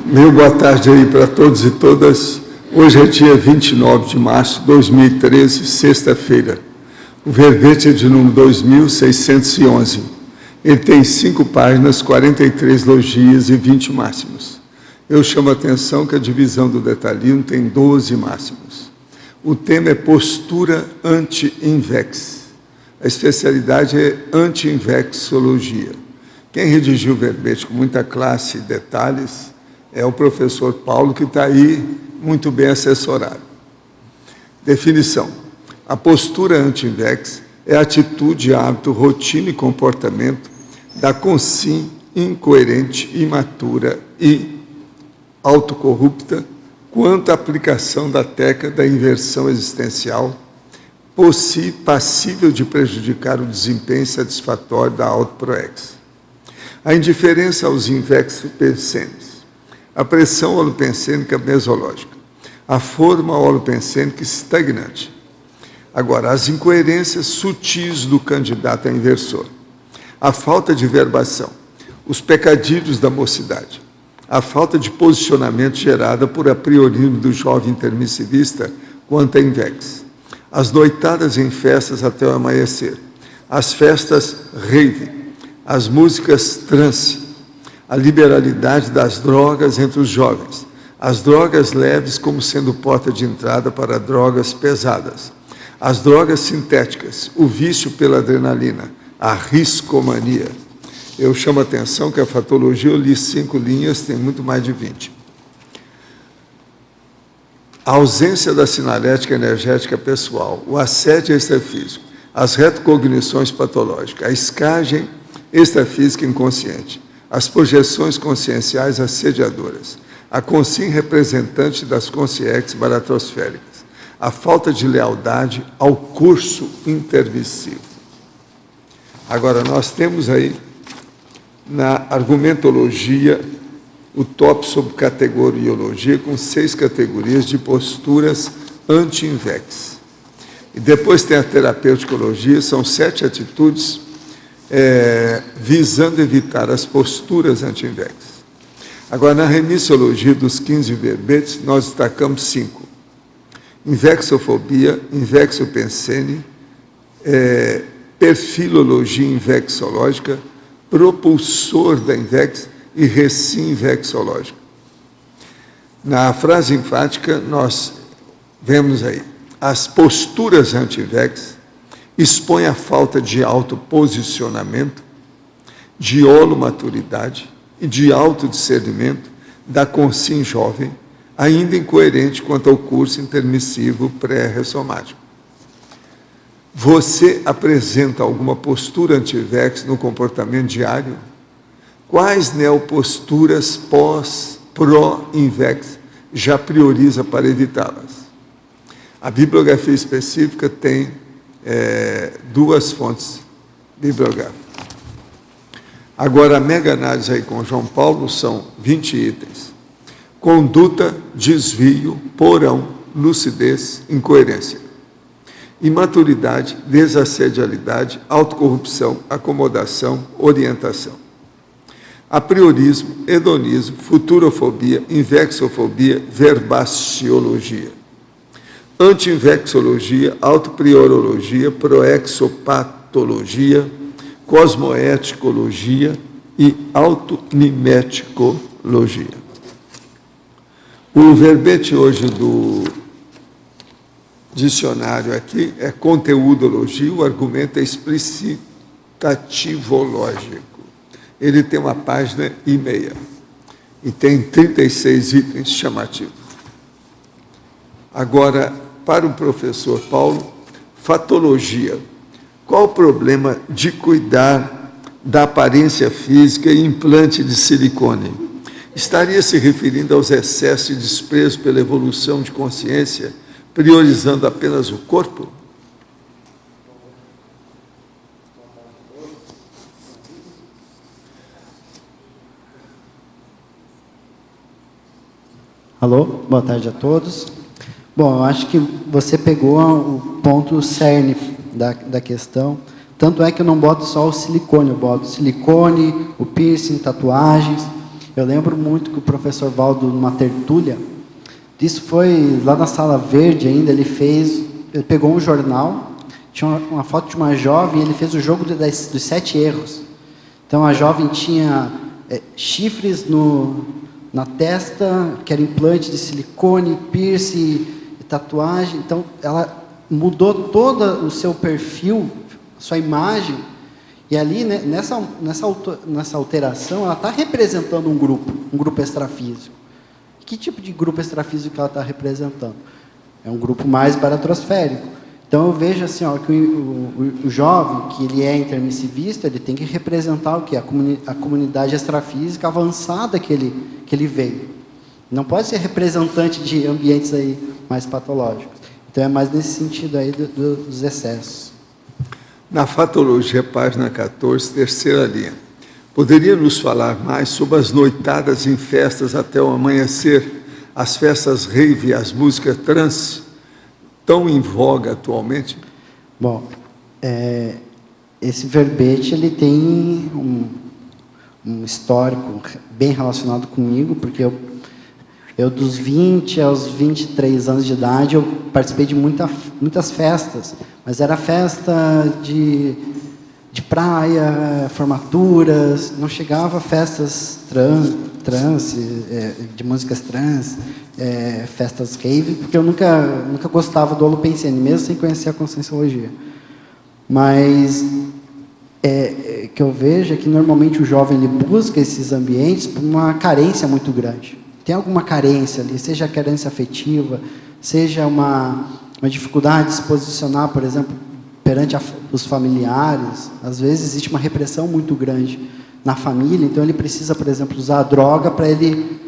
Meu boa tarde aí para todos e todas. Hoje é dia 29 de março de 2013, sexta-feira. O verbete é de número 2611. Ele tem 5 páginas, 43 logias e 20 máximos. Eu chamo a atenção que a divisão do detalhismo tem 12 máximos. O tema é postura anti-invex. A especialidade é anti-invexologia. Quem redigiu o verbete com muita classe e detalhes é o professor Paulo, que está aí muito bem assessorado. Definição. A postura anti-invex é atitude, hábito, rotina e comportamento da consim incoerente, imatura e autocorrupta quanto à aplicação da técnica da inversão existencial, passível de prejudicar o desempenho satisfatório da autoproex. A indiferença aos invexopensênicos, a pressão holopensênica mesológica, a forma holopensênica estagnante. Agora, as incoerências sutis do candidato a inversor, a falta de verbação, os pecadilhos da mocidade, a falta de posicionamento gerada por apriorismo do jovem intermissivista quanto a invex, as noitadas em festas até o amanhecer, as festas rave, as músicas trance, a liberalidade das drogas entre os jovens, as drogas leves como sendo porta de entrada para drogas pesadas, as drogas sintéticas, o vício pela adrenalina, a riscomania. Eu chamo a atenção que a fatologia, eu li 5 linhas, tem muito mais de 20. A ausência da sinalética energética pessoal, o assédio extrafísico, as retrocognições patológicas, a escagem extrafísica inconsciente, as projeções conscienciais assediadoras, a consim representante das consciências baratrosféricas, a falta de lealdade ao curso intermissivo. Agora, nós temos aí, na argumentologia, o top sobre categoriologia, com 6 categorias de posturas anti-invex. E depois tem a terapeuticologia, são 7 atitudes visando evitar as posturas anti-invex. Agora, na remissiologia dos 15 verbetes, nós destacamos 5. Invexofobia, invexopensene, perfilologia invexológica, propulsor da invex e recim invexológica. Na frase enfática, nós vemos aí, as posturas anti-invex expõem a falta de autoposicionamento, de holomaturidade e de autodiscernimento da consim jovem, ainda incoerente quanto ao curso intermissivo pré-ressomático. Você apresenta alguma postura anti-invex no comportamento diário? Quais neoposturas pró-invex já prioriza para evitá-las? A bibliografia específica tem 2 fontes bibliográficas. Agora, a mega análise aí com João Paulo são 20 itens. Conduta, desvio, porão, lucidez, incoerência. Imaturidade, desassedialidade, autocorrupção, acomodação, orientação. Apriorismo, hedonismo, futurofobia, invexofobia, verbaciologia. Anti-invexologia, autopriorologia, proexopatologia, cosmoeticologia e automimeticologia. O verbete hoje do dicionário aqui é conteudologia, o argumento é explicitativológico. Ele tem 1,5 páginas e tem 36 itens chamativos. Agora, para o professor Paulo, fatologia. Qual o problema de cuidar da aparência física e implante de silicone? Estaria se referindo aos excessos de desprezo pela evolução de consciência, priorizando apenas o corpo? Alô, boa tarde a todos. Bom, eu acho que você pegou o ponto cerne da questão. Tanto é que eu não boto só o silicone, eu boto silicone, o piercing, tatuagens. Eu lembro muito que o professor Valdo, numa tertúlia, isso foi lá na Sala Verde ainda, ele pegou um jornal, tinha uma foto de uma jovem, ele fez o jogo dos 7 erros. Então a jovem tinha chifres na testa, que era implante de silicone, piercing, tatuagem. Então ela mudou todo o seu perfil, sua imagem, e ali, né, nessa alteração, ela está representando um grupo extrafísico. Que tipo de grupo extrafísico ela está representando? É um grupo mais baratrosférico. Então eu vejo assim, ó, que o jovem, que ele é intermissivista, ele tem que representar o quê? A comunidade extrafísica avançada que ele veio. Não pode ser representante de ambientes aí mais patológicos. Então é mais nesse sentido aí dos excessos. Na fatologia, página 14, terceira linha. Poderia nos falar mais sobre as noitadas em festas até o amanhecer, as festas rave e as músicas trance, tão em voga atualmente? Bom, esse verbete ele tem um histórico bem relacionado comigo, porque eu dos 20 aos 23 anos de idade, eu participei de muitas festas, mas era festa de praia, formaturas, não chegava a festas trance, de músicas trance, festas rave, porque eu nunca gostava do holopensene, mesmo sem conhecer a Conscienciologia. Mas que eu vejo é que normalmente o jovem ele busca esses ambientes por uma carência muito grande. Tem alguma carência ali, seja a carência afetiva, seja uma dificuldade de se posicionar, por exemplo, perante os familiares. Às vezes existe uma repressão muito grande na família, então ele precisa, por exemplo, usar a droga para ele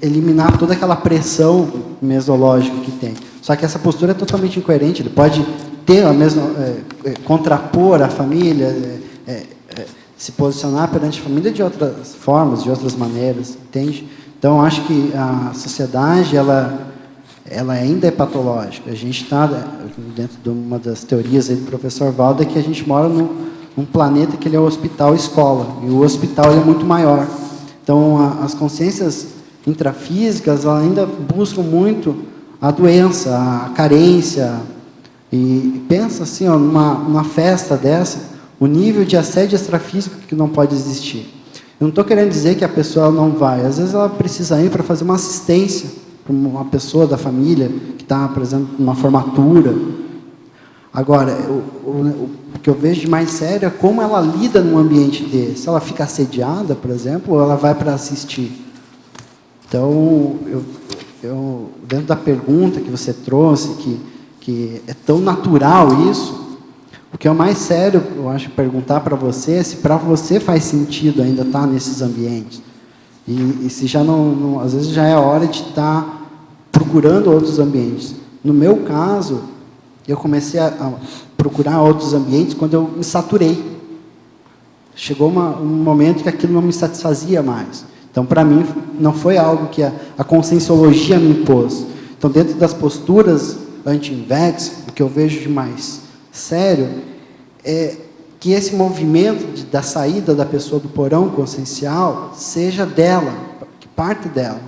eliminar toda aquela pressão mesológica que tem. Só que essa postura é totalmente incoerente, ele pode ter a mesma, contrapor a família, se posicionar perante a família de outras formas, de outras maneiras, entende? Então, acho que a sociedade, ela ainda é patológica. A gente está, dentro de uma das teorias aí do professor Valdo, é que a gente mora num planeta que ele é o hospital-escola, e o hospital ele é muito maior. Então, as consciências intrafísicas ainda buscam muito a doença, a carência, e pensa assim, ó, numa festa dessa, o nível de assédio extrafísico que não pode existir. Eu não estou querendo dizer que a pessoa não vai. Às vezes ela precisa ir para fazer uma assistência para uma pessoa da família que está, por exemplo, numa formatura. Agora, o que eu vejo de mais sério é como ela lida num ambiente desse. Ela fica assediada, por exemplo, ou ela vai para assistir. Então, eu dentro da pergunta que você trouxe, que é tão natural isso, o que é o mais sério, eu acho, perguntar para você é se para você faz sentido ainda estar nesses ambientes. E se já não, às vezes já é hora de estar procurando outros ambientes. No meu caso, eu comecei a procurar outros ambientes quando eu me saturei. Chegou um momento que aquilo não me satisfazia mais. Então, para mim, não foi algo que a Conscienciologia me impôs. Então, dentro das posturas anti-invex, o que eu vejo de mais sério é que esse movimento da saída da pessoa do porão consciencial seja dela, que parte dela.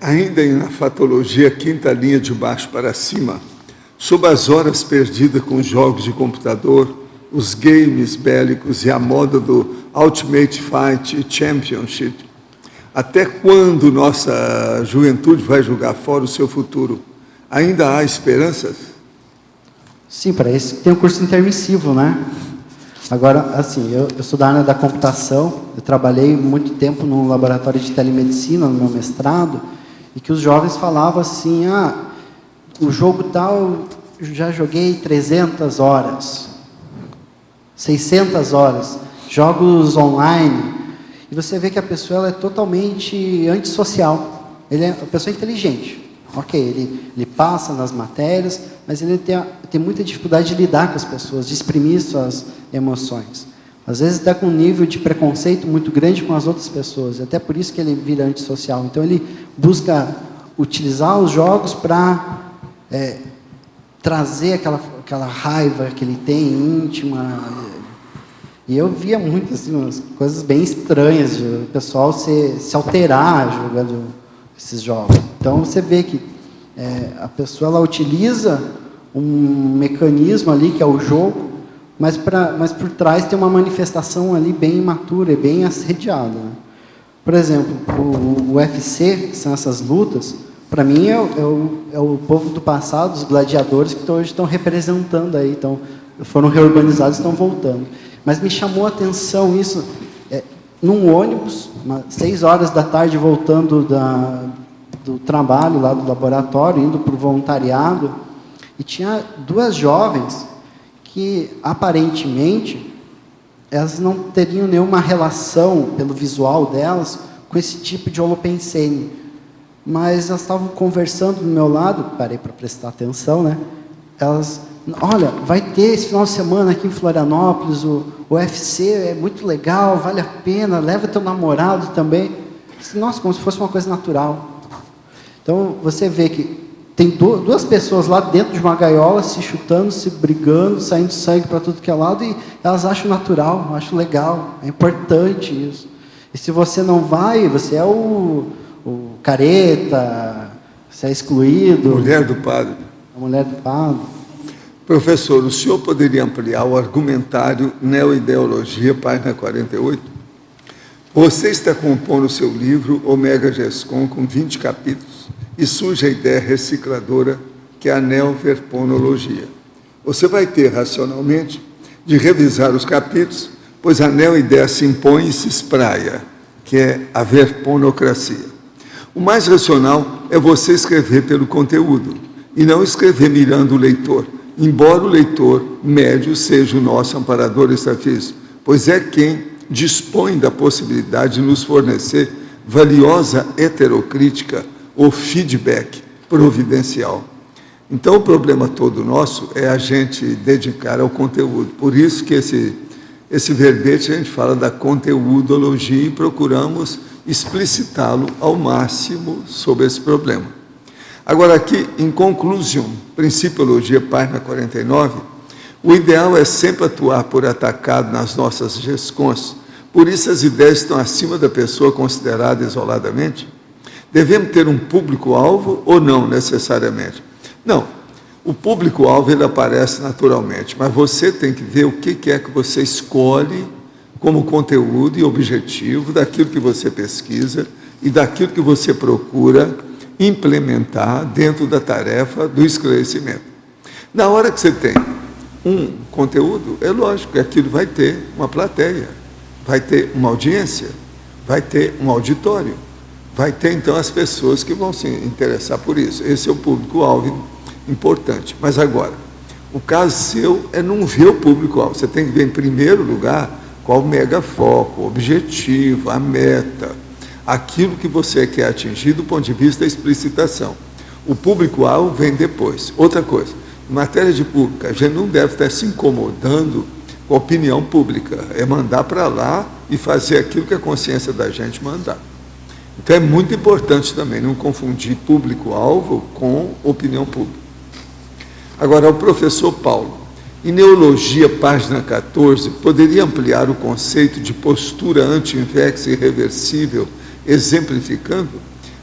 Ainda na fatologia, quinta linha de baixo para cima, sobre as horas perdidas com jogos de computador, os games bélicos e a moda do Ultimate Fight Championship, até quando nossa juventude vai jogar fora o seu futuro? Ainda há esperanças? Sim, para isso tem um curso intermissivo, né? Agora, assim, eu sou da área da computação, eu trabalhei muito tempo num laboratório de telemedicina, no meu mestrado, e que os jovens falavam assim, o jogo tal, eu já joguei 300 horas, 600 horas, jogos online, e você vê que a pessoa ela é totalmente antissocial, a pessoa é inteligente. Ok, ele passa nas matérias, mas ele tem muita dificuldade de lidar com as pessoas, de exprimir suas emoções. Às vezes está com um nível de preconceito muito grande com as outras pessoas, até por isso que ele vira antissocial. Então ele busca utilizar os jogos para trazer aquela raiva que ele tem íntima, E eu via muito, assim, umas coisas bem estranhas, o pessoal se alterar jogando esses jogos. Então, você vê que a pessoa ela utiliza um mecanismo ali, que é o jogo, mas por trás tem uma manifestação ali bem imatura e bem assediada, né? Por exemplo, o UFC, que são essas lutas, para mim é o povo do passado, os gladiadores, que hoje estão representando aí, foram reurbanizados e estão voltando. Mas me chamou a atenção isso, num ônibus, 6 horas da tarde, voltando do trabalho lá do laboratório, indo para o voluntariado, e tinha 2 jovens que, aparentemente, elas não teriam nenhuma relação, pelo visual delas, com esse tipo de holopensene. Mas elas estavam conversando do meu lado, parei para prestar atenção, né? Elas, olha, vai ter esse final de semana aqui em Florianópolis, o UFC é muito legal, vale a pena, leva teu namorado também. Nossa, como se fosse uma coisa natural. Então, você vê que tem 2 pessoas lá dentro de uma gaiola, se chutando, se brigando, saindo sangue para tudo que é lado, e elas acham natural, acham legal, é importante isso. E se você não vai, você é o careta, você é excluído. Mulher do padre. A mulher do padre. Professor, o senhor poderia ampliar o argumentário Neoideologia, página 48? Você está compondo o seu livro Omega Gescom com 20 capítulos e surge a ideia recicladora que é a neoverponologia. Você vai ter, racionalmente, de revisar os capítulos, pois a neoideia se impõe e se espraia, que é a verponocracia. O mais racional é você escrever pelo conteúdo e não escrever mirando o leitor, embora o leitor médio seja o nosso amparador extrafísico, pois é quem dispõe da possibilidade de nos fornecer valiosa heterocrítica ou feedback providencial. Então, o problema todo nosso é a gente dedicar ao conteúdo. Por isso que esse verbete a gente fala da conteudologia e procuramos explicitá-lo ao máximo sobre esse problema. Agora, aqui, em conclusão, Principiologia, página 49, o ideal é sempre atuar por atacado nas nossas gescons, por isso as ideias estão acima da pessoa considerada isoladamente. Devemos ter um público-alvo ou não, necessariamente? Não, o público-alvo ele aparece naturalmente, mas você tem que ver o que é que você escolhe como conteúdo e objetivo daquilo que você pesquisa e daquilo que você procura implementar dentro da tarefa do esclarecimento. Na hora que você tem um conteúdo, é lógico que aquilo vai ter uma plateia, vai ter uma audiência, vai ter um auditório, vai ter, então, as pessoas que vão se interessar por isso. Esse é o público-alvo importante. Mas, agora, o caso seu é não ver o público-alvo. Você tem que ver, em primeiro lugar, qual o megafoco, o objetivo, a meta, aquilo que você quer atingir do ponto de vista da explicitação. O público-alvo vem depois. Outra coisa, em matéria de pública, a gente não deve estar se incomodando com a opinião pública. É mandar para lá e fazer aquilo que a consciência da gente mandar. Então, é muito importante também não confundir público-alvo com opinião pública. Agora, o professor Paulo, em Neologia, página 14, poderia ampliar o conceito de postura anti-invex irreversível, exemplificando?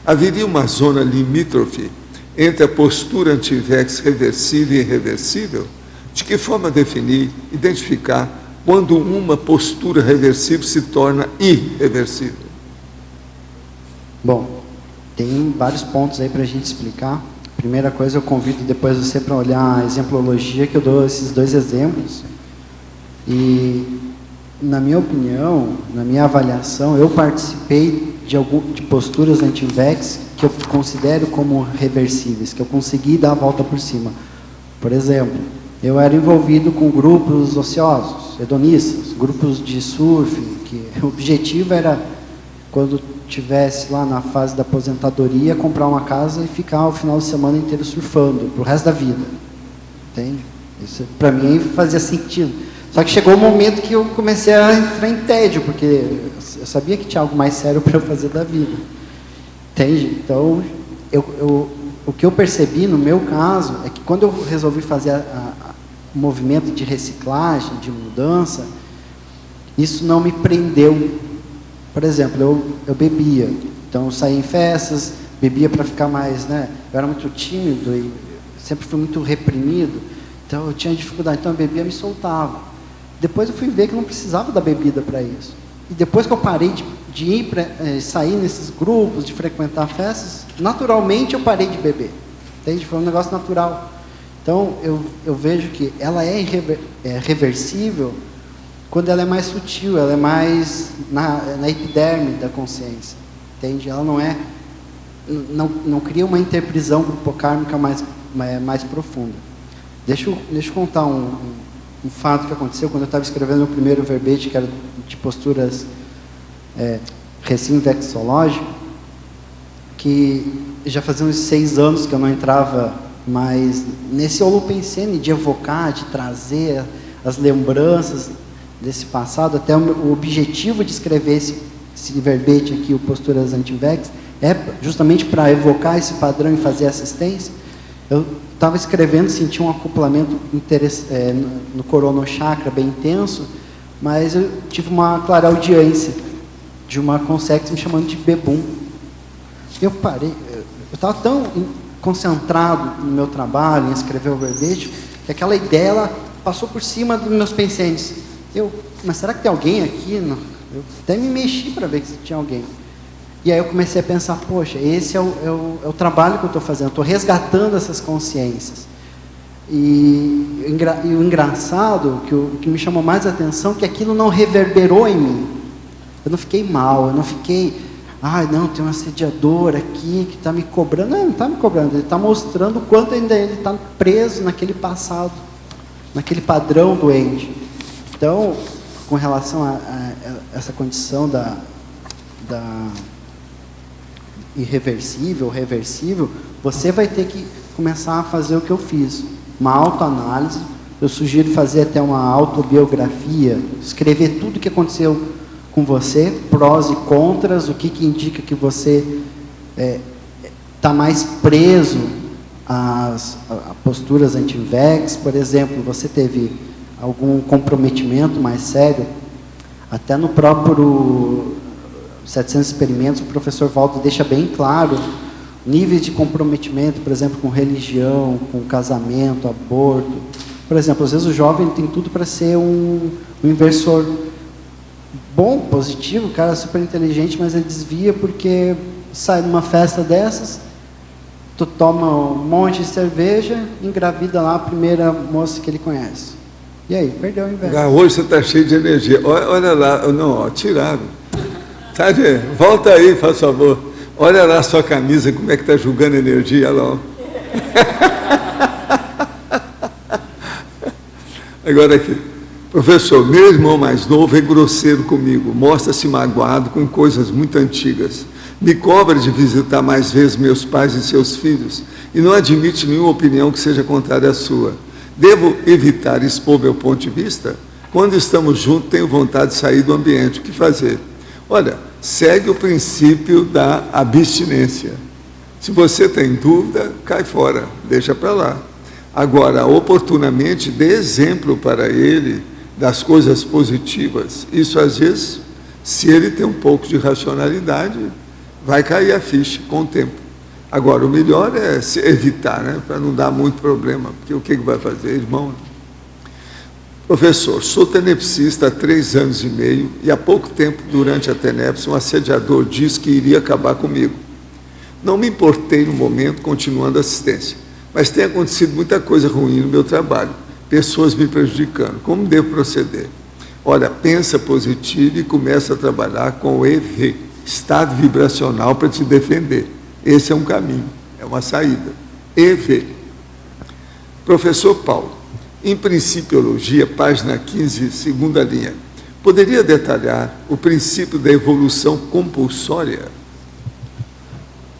Haveria uma zona limítrofe entre a postura anti-invex reversível e irreversível? De que forma definir, identificar quando uma postura reversível se torna irreversível? Bom, tem vários pontos aí para a gente explicar. Primeira coisa, eu convido depois você para olhar a exemplologia, que eu dou esses 2 exemplos. E, na minha opinião, na minha avaliação, eu participei de posturas anti-invex que eu considero como reversíveis, que eu consegui dar a volta por cima. Por exemplo, eu era envolvido com grupos ociosos, hedonistas, grupos de surf, que o objetivo era, quando tivesse lá na fase da aposentadoria, comprar uma casa e ficar o final de semana inteiro surfando, pro resto da vida. Entende? Isso, para mim, fazia sentido. Só que chegou um momento que eu comecei a entrar em tédio, porque eu sabia que tinha algo mais sério para eu fazer da vida. Entende? Então, o que eu percebi, no meu caso, é que quando eu resolvi fazer o movimento de reciclagem, de mudança, isso não me prendeu. Por exemplo, eu bebia, então eu saía em festas, bebia para ficar mais, né? Eu era muito tímido e sempre fui muito reprimido, então eu tinha dificuldade, então eu bebia e me soltava. Depois eu fui ver que eu não precisava da bebida para isso. E depois que eu parei de ir sair nesses grupos, de frequentar festas, naturalmente eu parei de beber. Entende? Foi um negócio natural. Então eu vejo que ela é reversível quando ela é mais sutil, ela é mais na epiderme da consciência. Entende? Ela não cria uma interprisão grupocármica mais profunda. Deixa eu contar um fato que aconteceu quando eu estava escrevendo o primeiro verbete, que era de posturas recém-vexológico, que já fazia uns 6 anos que eu não entrava mais nesse holopensene de evocar, de trazer as lembranças desse passado. Até o objetivo de escrever esse verbete aqui, o Posturas Anti-Vex, é justamente para evocar esse padrão e fazer assistência. Eu estava escrevendo, senti um acoplamento no coronochakra bem intenso, mas eu tive uma clareaudiência de uma consex me chamando de bebum. Eu parei, eu estava tão concentrado no meu trabalho, em escrever o verbete, que aquela ideia ela passou por cima dos meus pensamentos. Mas será que tem alguém aqui? Não. Eu até me mexi para ver se tinha alguém. E aí eu comecei a pensar, poxa, esse é o trabalho que eu estou fazendo, eu estou resgatando essas consciências. E o engraçado, o que me chamou mais a atenção, é que aquilo não reverberou em mim. Eu não fiquei mal, eu não fiquei, não, tem um assediador aqui que está me cobrando. Não está me cobrando, ele está mostrando o quanto ainda ele está preso naquele passado, naquele padrão doente. Então, com relação a essa condição da irreversível, reversível, você vai ter que começar a fazer o que eu fiz, uma autoanálise. Eu sugiro fazer até uma autobiografia, escrever tudo o que aconteceu com você, prós e contras, o que indica que você está mais preso a posturas anti-vex. Por exemplo, você teve algum comprometimento mais sério, até no próprio 700 experimentos, o professor Waldo deixa bem claro níveis de comprometimento, por exemplo, com religião, com casamento, aborto. Por exemplo, às vezes o jovem tem tudo para ser um inversor bom, positivo, o cara é super inteligente, mas ele desvia porque sai numa festa dessas, tu toma um monte de cerveja, engravida lá a primeira moça que ele conhece. E aí, perdeu o inverso. Hoje você está cheio de energia. Olha lá, não, tiraram. Sabe, volta aí, faz favor. Olha lá a sua camisa, como é que está julgando energia lá. Ó. Agora aqui. Professor, meu irmão mais novo é grosseiro comigo, mostra-se magoado com coisas muito antigas. Me cobra de visitar mais vezes meus pais e seus filhos e não admite nenhuma opinião que seja contrária à sua. Devo evitar expor meu ponto de vista? Quando estamos juntos, tenho vontade de sair do ambiente. O que fazer? Olha, segue o princípio da abstinência. Se você tem dúvida, cai fora, deixa para lá. Agora, oportunamente, dê exemplo para ele das coisas positivas. Isso, às vezes, se ele tem um pouco de racionalidade, vai cair a ficha com o tempo. Agora, o melhor é se evitar, né, para não dar muito problema, porque o que vai fazer, irmão? Professor, sou tenepsista há 3 anos e meio e há pouco tempo, durante a tenepse, um assediador disse que iria acabar comigo. Não me importei no momento, continuando a assistência, mas tem acontecido muita coisa ruim no meu trabalho, pessoas me prejudicando. Como devo proceder? Olha, pensa positivo e começa a trabalhar com o EV, estado vibracional, para te defender. Esse é um caminho, é uma saída. EV. Professor Paulo, em Principiologia, página 15, segunda linha, poderia detalhar o princípio da evolução compulsória?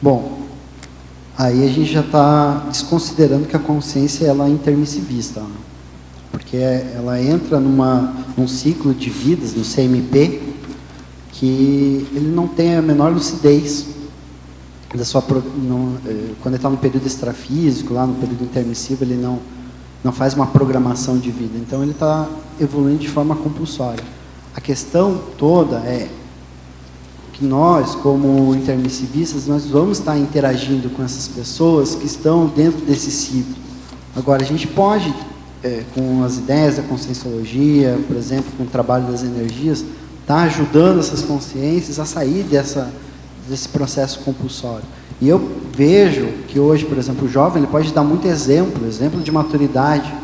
Bom, aí a gente já está desconsiderando que a consciência ela é intermissivista, né? Porque ela entra num ciclo de vidas, no CMP, que ele não tem a menor lucidez quando ele está no período extrafísico, lá no período intermissivo, ele não faz uma programação de vida. Então ele está evoluindo de forma compulsória. A questão toda é que nós, como intermissivistas, nós vamos estar interagindo com essas pessoas que estão dentro desse ciclo. Agora, a gente pode, com as ideias da conscienciologia, por exemplo, com o trabalho das energias, estar ajudando essas consciências a sair desse processo compulsório. E eu vejo que hoje, por exemplo, o jovem ele pode dar muito exemplo de maturidade,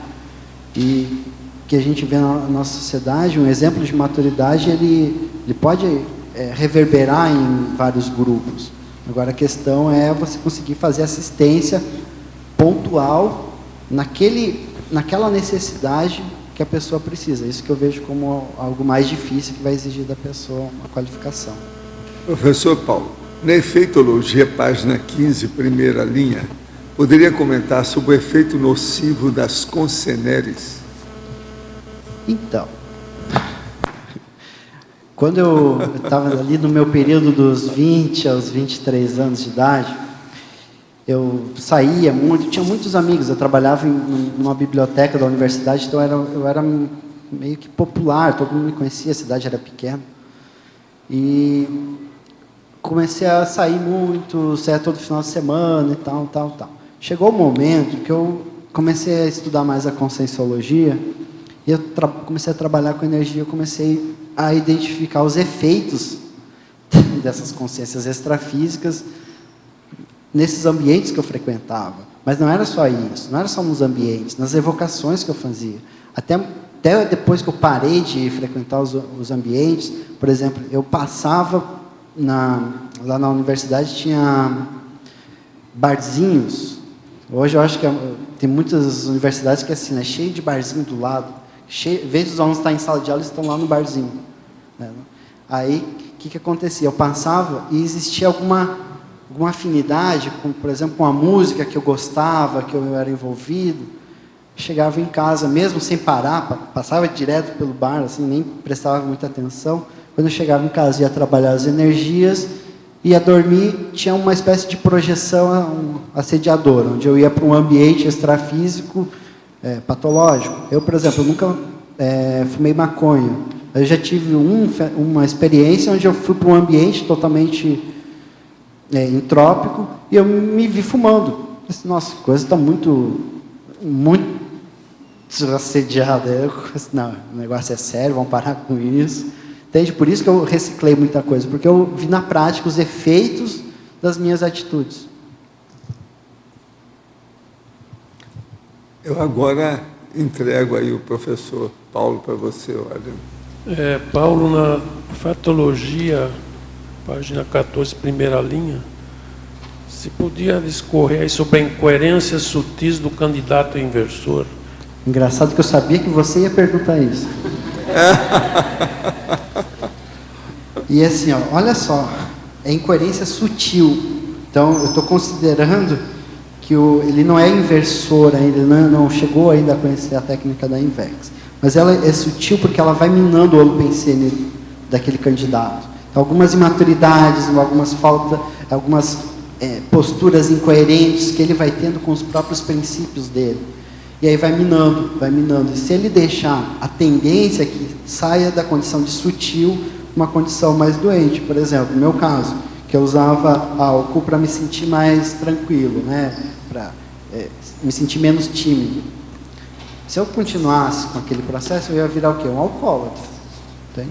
e que a gente vê na nossa sociedade, um exemplo de maturidade, ele pode reverberar em vários grupos. Agora, a questão é você conseguir fazer assistência pontual naquela necessidade que a pessoa precisa. Isso que eu vejo como algo mais difícil, que vai exigir da pessoa uma qualificação. Professor Paulo, na efeitologia, página 15, primeira linha, poderia comentar sobre o efeito nocivo das consceneres? Então, quando eu estava ali no meu período dos 20 aos 23 anos de idade, eu saía muito, tinha muitos amigos, eu trabalhava numa biblioteca da universidade, então eu era meio que popular, todo mundo me conhecia, a cidade era pequena. E comecei a sair muito, saía todo final de semana e tal. Chegou o momento que eu comecei a estudar mais a conscienciologia, e eu comecei a trabalhar com energia, eu comecei a identificar os efeitos dessas consciências extrafísicas nesses ambientes que eu frequentava. Mas não era só isso, não era só nos ambientes, nas evocações que eu fazia. Até depois que eu parei de frequentar os ambientes, por exemplo, eu passava lá na universidade, tinha barzinhos. Hoje eu acho que tem muitas universidades que é assim, cheio de barzinho do lado. Em vez dos alunos estarem em sala de aula, eles estão lá no barzinho. Aí, o que acontecia? Eu passava e existia alguma afinidade, por exemplo, com a música que eu gostava, que eu era envolvido. Chegava em casa, mesmo sem parar, passava direto pelo bar, assim, nem prestava muita atenção. Quando eu chegava em casa, ia trabalhar as energias, ia dormir, tinha uma espécie de projeção assediadora, onde eu ia para um ambiente extrafísico patológico. Eu, por exemplo, nunca fumei maconha. Eu já tive uma experiência onde eu fui para um ambiente totalmente entrópico e eu me vi fumando. Disse, nossa, a coisa está muito assediada. Não, o negócio é sério, vamos parar com isso. Entende? Por isso que eu reciclei muita coisa, porque eu vi na prática os efeitos das minhas atitudes. Eu agora entrego aí o professor Paulo para você, olha. Paulo, na Fatologia, página 14, primeira linha, se podia discorrer aí sobre a incoerência sutis do candidato inversor. Engraçado que eu sabia que você ia perguntar isso. E assim, olha só, é incoerência sutil. Então, eu estou considerando que ele não é inversor ainda, ele não chegou ainda a conhecer a técnica da Invex. Mas ela é sutil porque ela vai minando o holopensene daquele candidato. Então, algumas imaturidades, algumas faltas, algumas posturas incoerentes que ele vai tendo com os próprios princípios dele. E aí vai minando, vai minando. E se ele deixar a tendência que saia da condição de sutil, uma condição mais doente. Por exemplo, no meu caso, que eu usava álcool para me sentir mais tranquilo, né? Para me sentir menos tímido. Se eu continuasse com aquele processo, eu ia virar o quê? Um alcoólatra. Entende?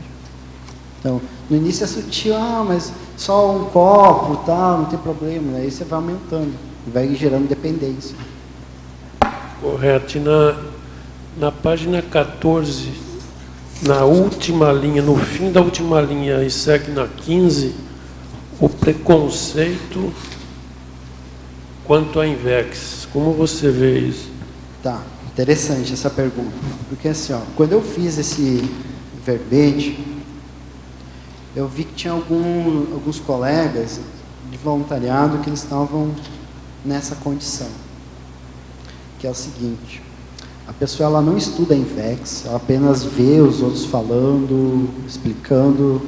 Então, no início é sutil, mas só um copo, tal, não tem problema. Aí você vai aumentando, vai gerando dependência. Correto. E na página 14, na última linha, no fim da última linha, e segue na 15, o preconceito quanto à Invex. Como você vê isso? Tá, interessante essa pergunta. Porque assim, quando eu fiz esse verbete, eu vi que tinha alguns colegas de voluntariado que eles estavam nessa condição. Que é o seguinte: a pessoa ela não estuda a Invex, ela apenas vê os outros falando, explicando,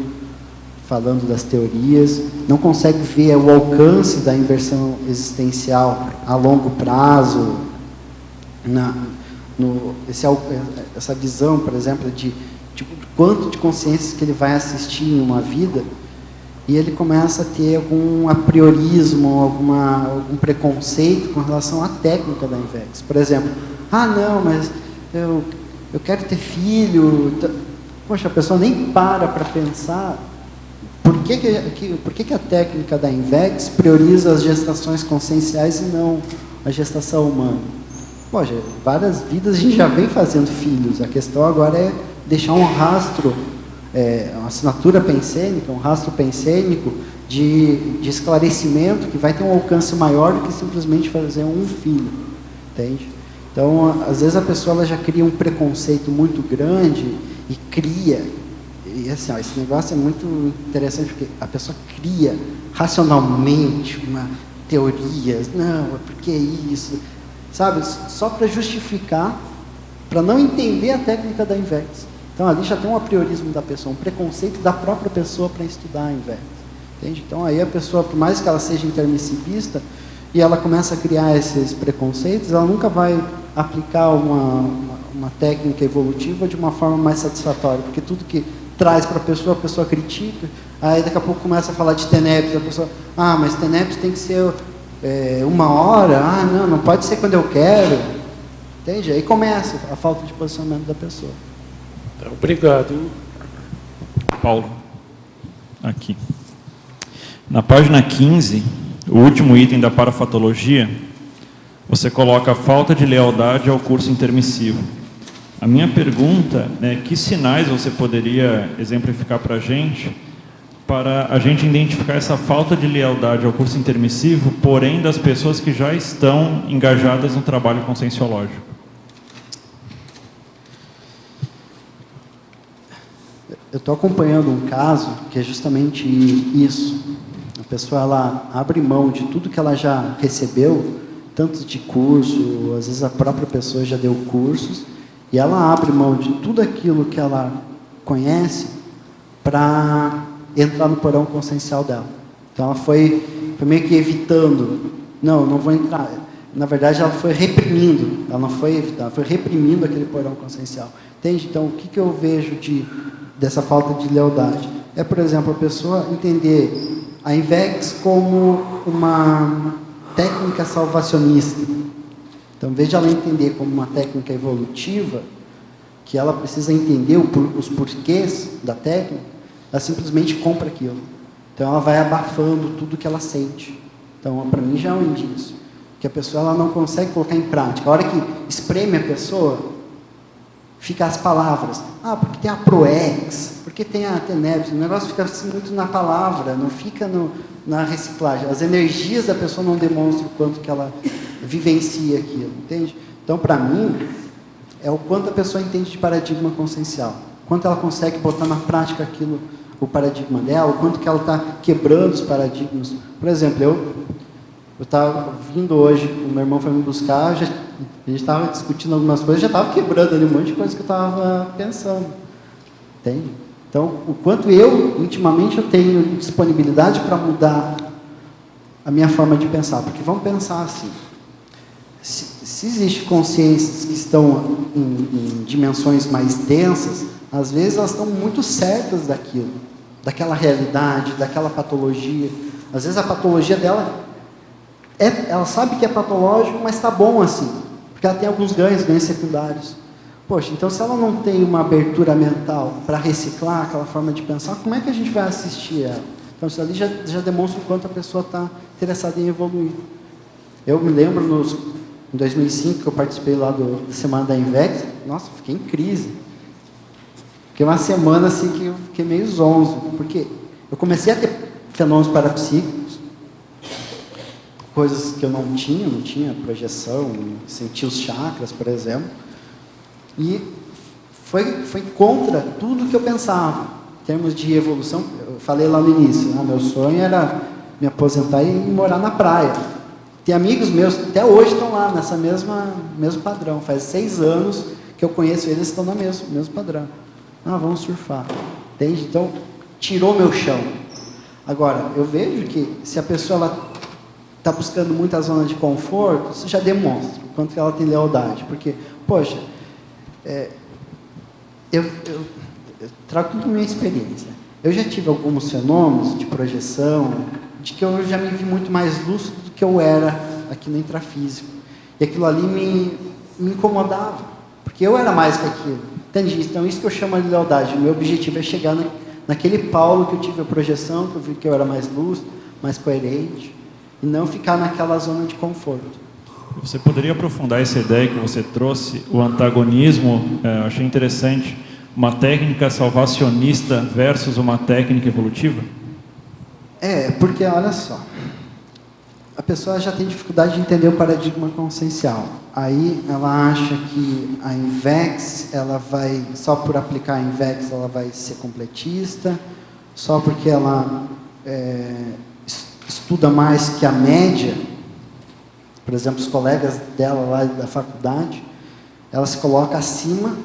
falando das teorias, não consegue ver o alcance da inversão existencial a longo prazo, essa visão, por exemplo, de quanto de consciências que ele vai assistir em uma vida, e ele começa a ter algum apriorismo, algum preconceito com relação à técnica da INVEX. Por exemplo, não, mas eu quero ter filho. Poxa, a pessoa nem para pensar por que a técnica da INVEX prioriza as gestações conscienciais e não a gestação humana. Poxa, várias vidas a gente já vem fazendo filhos, a questão agora é deixar um rastro, uma assinatura pensênica, um rastro pensênico de esclarecimento que vai ter um alcance maior do que simplesmente fazer um filho, entende? Então, às vezes a pessoa ela já cria um preconceito muito grande e cria, e assim, esse negócio é muito interessante porque a pessoa cria racionalmente uma teoria, não, por que isso? Sabe, só para justificar, para não entender a técnica da INVEX. Então, ali já tem um apriorismo da pessoa, um preconceito da própria pessoa para estudar a INVEX. Entende? Então, aí a pessoa, por mais que ela seja intermissivista, e ela começa a criar esses preconceitos, ela nunca vai aplicar uma técnica evolutiva de uma forma mais satisfatória, porque tudo que traz para a pessoa critica, aí daqui a pouco começa a falar de TENEPS, a pessoa, mas TENEPS tem que ser 1 hora, não pode ser quando eu quero, entende? Aí começa a falta de posicionamento da pessoa. Obrigado, hein? Paulo, aqui. Na página 15, o último item da parafatologia, você coloca a falta de lealdade ao curso intermissivo. A minha pergunta é que sinais você poderia exemplificar para a gente identificar essa falta de lealdade ao curso intermissivo, porém das pessoas que já estão engajadas no trabalho conscienciológico? Eu estou acompanhando um caso que é justamente isso. A pessoa ela abre mão de tudo que ela já recebeu, tanto de curso, às vezes a própria pessoa já deu cursos, e ela abre mão de tudo aquilo que ela conhece para entrar no porão consciencial dela. Então ela foi meio que evitando, não vou entrar. Na verdade ela foi reprimindo, ela não foi evitando, ela foi reprimindo aquele porão consciencial. Entende? Então o que eu vejo dessa falta de lealdade? É, por exemplo, a pessoa entender a INVEX como uma técnica salvacionista. Então, em vez de ela entender como uma técnica evolutiva, que ela precisa entender os porquês da técnica, ela simplesmente compra aquilo. Então, ela vai abafando tudo que ela sente. Então, para mim, já é um indício. Que a pessoa ela não consegue colocar em prática. A hora que espreme a pessoa, fica as palavras. Porque tem a ProEx, porque tem a TENEPS. O negócio fica assim muito na palavra, não fica na reciclagem. As energias da pessoa não demonstram o quanto que ela vivencia aquilo, entende? Então, para mim, é o quanto a pessoa entende de paradigma consciencial. Quanto ela consegue botar na prática o paradigma dela, o quanto que ela está quebrando os paradigmas. Por exemplo, eu estava vindo hoje, o meu irmão foi me buscar, a gente estava discutindo algumas coisas, já estava quebrando ali um monte de coisa que eu estava pensando. Entende? Então, o quanto intimamente, eu tenho disponibilidade para mudar a minha forma de pensar. Porque vamos pensar assim, se existem consciências que estão em dimensões mais densas, às vezes elas estão muito certas daquela realidade, daquela patologia. Às vezes a patologia dela, ela sabe que é patológico, mas está bom assim, porque ela tem alguns ganhos secundários. Poxa, então se ela não tem uma abertura mental para reciclar aquela forma de pensar, como é que a gente vai assistir ela? Então isso ali já demonstra o quanto a pessoa está interessada em evoluir. Eu me lembro em 2005 que eu participei lá da Semana da INVEX, nossa, fiquei em crise. Fiquei uma semana assim que eu fiquei meio zonzo, porque eu comecei a ter fenômenos parapsíquicos, coisas que eu não tinha projeção, sentir os chakras, por exemplo, e foi contra tudo que eu pensava, em termos de evolução. Eu falei lá no início, meu sonho era me aposentar e morar na praia. Tem amigos meus que até hoje estão lá, nessa mesmo padrão, faz 6 anos que eu conheço eles, estão no mesmo padrão. Vamos surfar, entende? Então, tirou meu chão. Agora, eu vejo que se a pessoa está buscando muito a zona de conforto, isso já demonstra o quanto ela tem lealdade. Porque, poxa, eu trago tudo a minha experiência. Eu já tive alguns fenômenos de projeção, de que eu já me vi muito mais lúcido do que eu era aqui no intrafísico. E aquilo ali me incomodava, porque eu era mais que aquilo. Entende? Então, isso que eu chamo de lealdade. O meu objetivo é chegar naquele Paulo que eu tive a projeção, que eu vi que eu era mais lúcido, mais coerente, e não ficar naquela zona de conforto. Você poderia aprofundar essa ideia que você trouxe, o antagonismo? Eu achei interessante, uma técnica salvacionista versus uma técnica evolutiva? Porque, olha só, a pessoa já tem dificuldade de entender o paradigma consciencial. Aí ela acha que a INVEX, ela vai, só por aplicar a INVEX, ela vai ser completista, só porque ela estuda mais que a média. Por exemplo, os colegas dela lá da faculdade, ela se coloca acima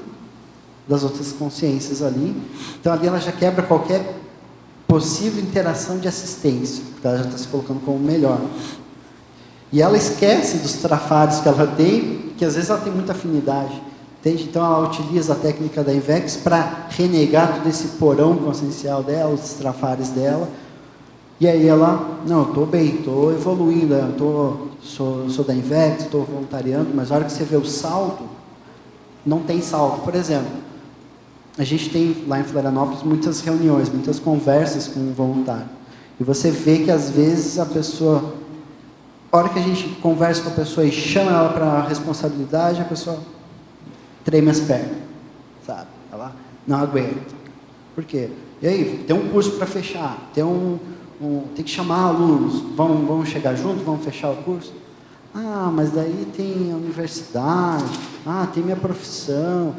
das outras consciências ali. Então, ali ela já quebra qualquer possível interação de assistência, porque ela já está se colocando como melhor. E ela esquece dos trafares que ela tem, que às vezes ela tem muita afinidade. Entende? Então, ela utiliza a técnica da INVEX para renegar todo esse porão consciencial dela, os trafares dela. E aí ela, não, eu estou bem, estou evoluindo, sou da INVEX, estou voluntariando, mas na hora que você vê o saldo, não tem saldo. Por exemplo, a gente tem lá em Florianópolis muitas reuniões, muitas conversas com um voluntário. E você vê que às vezes a pessoa, a hora que a gente conversa com a pessoa e chama ela para a responsabilidade, a pessoa treme as pernas, sabe? Ela não aguenta. Por quê? E aí, tem um curso para fechar, tem que chamar alunos, vamos chegar juntos, vamos fechar o curso? Ah, mas daí tem a universidade, tem minha profissão,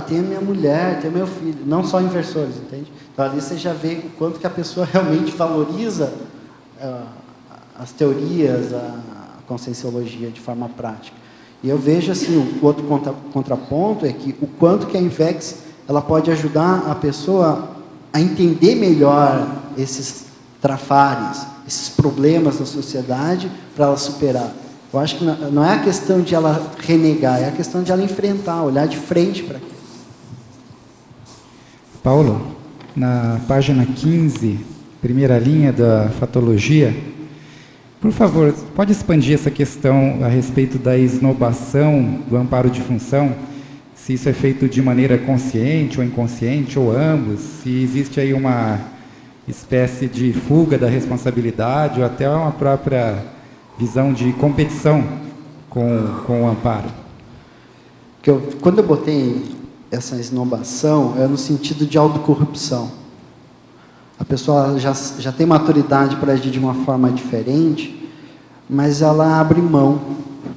tem a minha mulher, tem o meu filho, não só inversores, entende? Então ali você já vê o quanto que a pessoa realmente valoriza as teorias, a conscienciologia de forma prática. E eu vejo assim, o outro contraponto é que o quanto que a INVEX ela pode ajudar a pessoa a entender melhor esses trafares, esses problemas da sociedade para ela superar. Eu acho que não é a questão de ela renegar, é a questão de ela enfrentar, olhar de frente para aquilo. Paulo, na página 15, primeira linha da fatologia, por favor, pode expandir essa questão a respeito da esnobação do amparo de função, se isso é feito de maneira consciente ou inconsciente, ou ambos, se existe aí uma espécie de fuga da responsabilidade ou até uma própria visão de competição com o amparo. Quando eu botei essa esnobação, é no sentido de autocorrupção. A pessoa já tem maturidade para agir de uma forma diferente, mas ela abre mão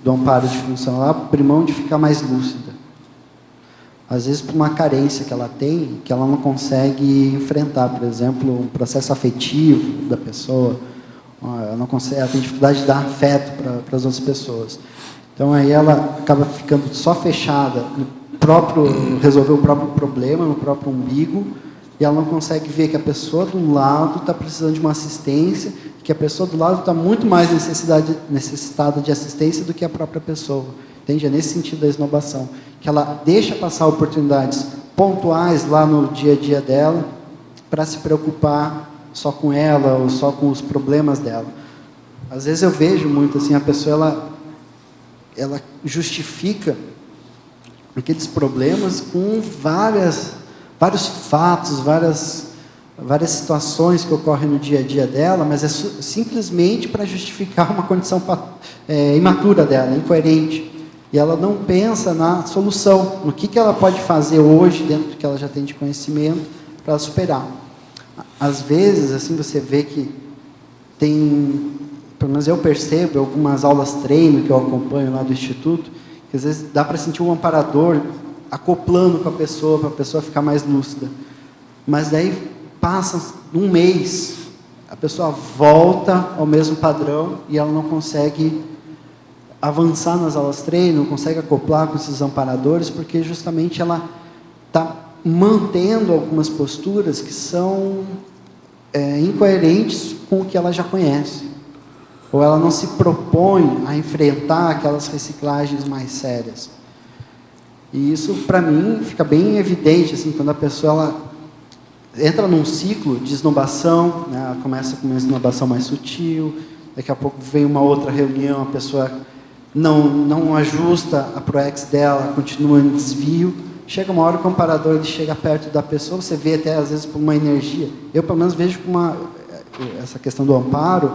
do amparo de função, ela abre mão de ficar mais lúcida. Às vezes por uma carência que ela tem, que ela não consegue enfrentar, por exemplo, um processo afetivo da pessoa, ela tem dificuldade de dar afeto para as outras pessoas. Então aí ela acaba ficando só fechada resolver o próprio problema, no próprio umbigo, e ela não consegue ver que a pessoa do lado está precisando de uma assistência, que a pessoa do lado está muito mais necessitada de assistência do que a própria pessoa. Entende? É nesse sentido da esnobação, que ela deixa passar oportunidades pontuais lá no dia a dia dela para se preocupar só com ela ou só com os problemas dela. Às vezes eu vejo muito assim, a pessoa ela justifica aqueles problemas com vários fatos, várias situações que ocorrem no dia a dia dela, mas é simplesmente para justificar uma condição imatura dela, incoerente. E ela não pensa na solução, no que ela pode fazer hoje, dentro do que ela já tem de conhecimento, para superar. Às vezes, assim, você vê que tem, pelo menos eu percebo, algumas aulas treino que eu acompanho lá do Instituto, que às vezes dá para sentir um amparador acoplando com a pessoa, para a pessoa ficar mais lúcida. Mas daí passa um mês, a pessoa volta ao mesmo padrão e ela não consegue avançar nas aulas treino, não consegue acoplar com esses amparadores, porque justamente ela está mantendo algumas posturas que são incoerentes com o que ela já conhece. Ou ela não se propõe a enfrentar aquelas reciclagens mais sérias. E isso, para mim, fica bem evidente, assim, quando a pessoa entra num ciclo de esnobação, né? Ela começa com uma esnobação mais sutil, daqui a pouco vem uma outra reunião, a pessoa não ajusta a ProEx dela, continua em desvio. Chega uma hora que o amparador ele chega perto da pessoa, você vê até às vezes por uma energia. Eu pelo menos vejo essa questão do amparo,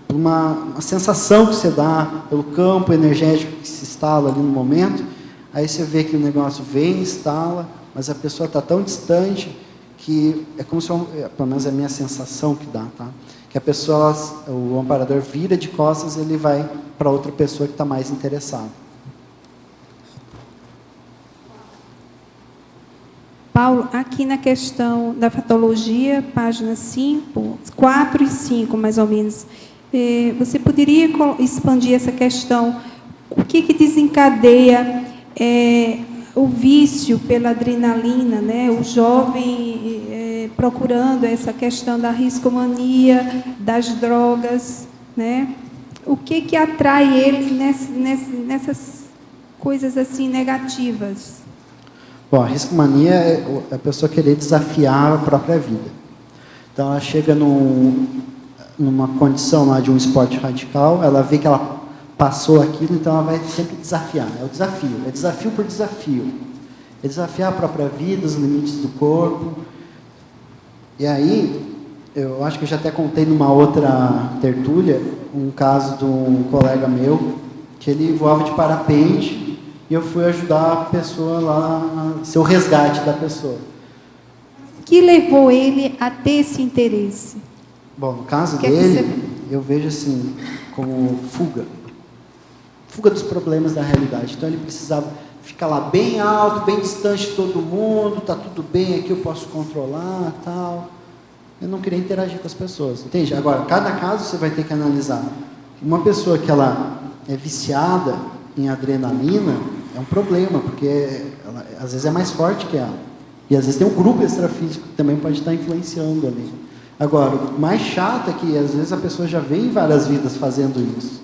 por uma sensação que você dá, pelo campo energético que se instala ali no momento. Aí você vê que o negócio vem, instala, mas a pessoa está tão distante que é como se, pelo menos é a minha sensação que dá, tá? Que a pessoa, o amparador vira de costas e ele vai para outra pessoa que está mais interessada. Paulo, aqui na questão da fatologia, página 5, 4 e 5, mais ou menos, você poderia expandir essa questão? O que desencadeia o vício pela adrenalina, né? O jovem procurando essa questão da riscomania, das drogas, né? O que atrai ele nessas coisas assim negativas? Bom, a riscomania é a pessoa querer desafiar a própria vida. Então, ela chega numa condição lá de um esporte radical, ela vê que ela passou aquilo, então ela vai sempre desafiar. É desafio por desafio. É desafiar a própria vida, os limites do corpo. E aí, eu acho que eu já até contei numa outra tertúlia, um caso de um colega meu, que ele voava de parapente, e eu fui ajudar a pessoa lá, a ser o resgate da pessoa. O que levou ele a ter esse interesse? Bom, no caso dele, eu vejo assim, como fuga. Fuga dos problemas da realidade. Então ele precisava ficar lá bem alto, bem distante de todo mundo, tá tudo bem, aqui eu posso controlar, tal. Eu não queria interagir com as pessoas, entende? Agora, cada caso você vai ter que analisar. Uma pessoa que ela é viciada em adrenalina é um problema, porque ela, às vezes é mais forte que ela. E às vezes tem um grupo extrafísico que também pode estar influenciando ali. Agora, o mais chato é que às vezes a pessoa já vem em várias vidas fazendo isso.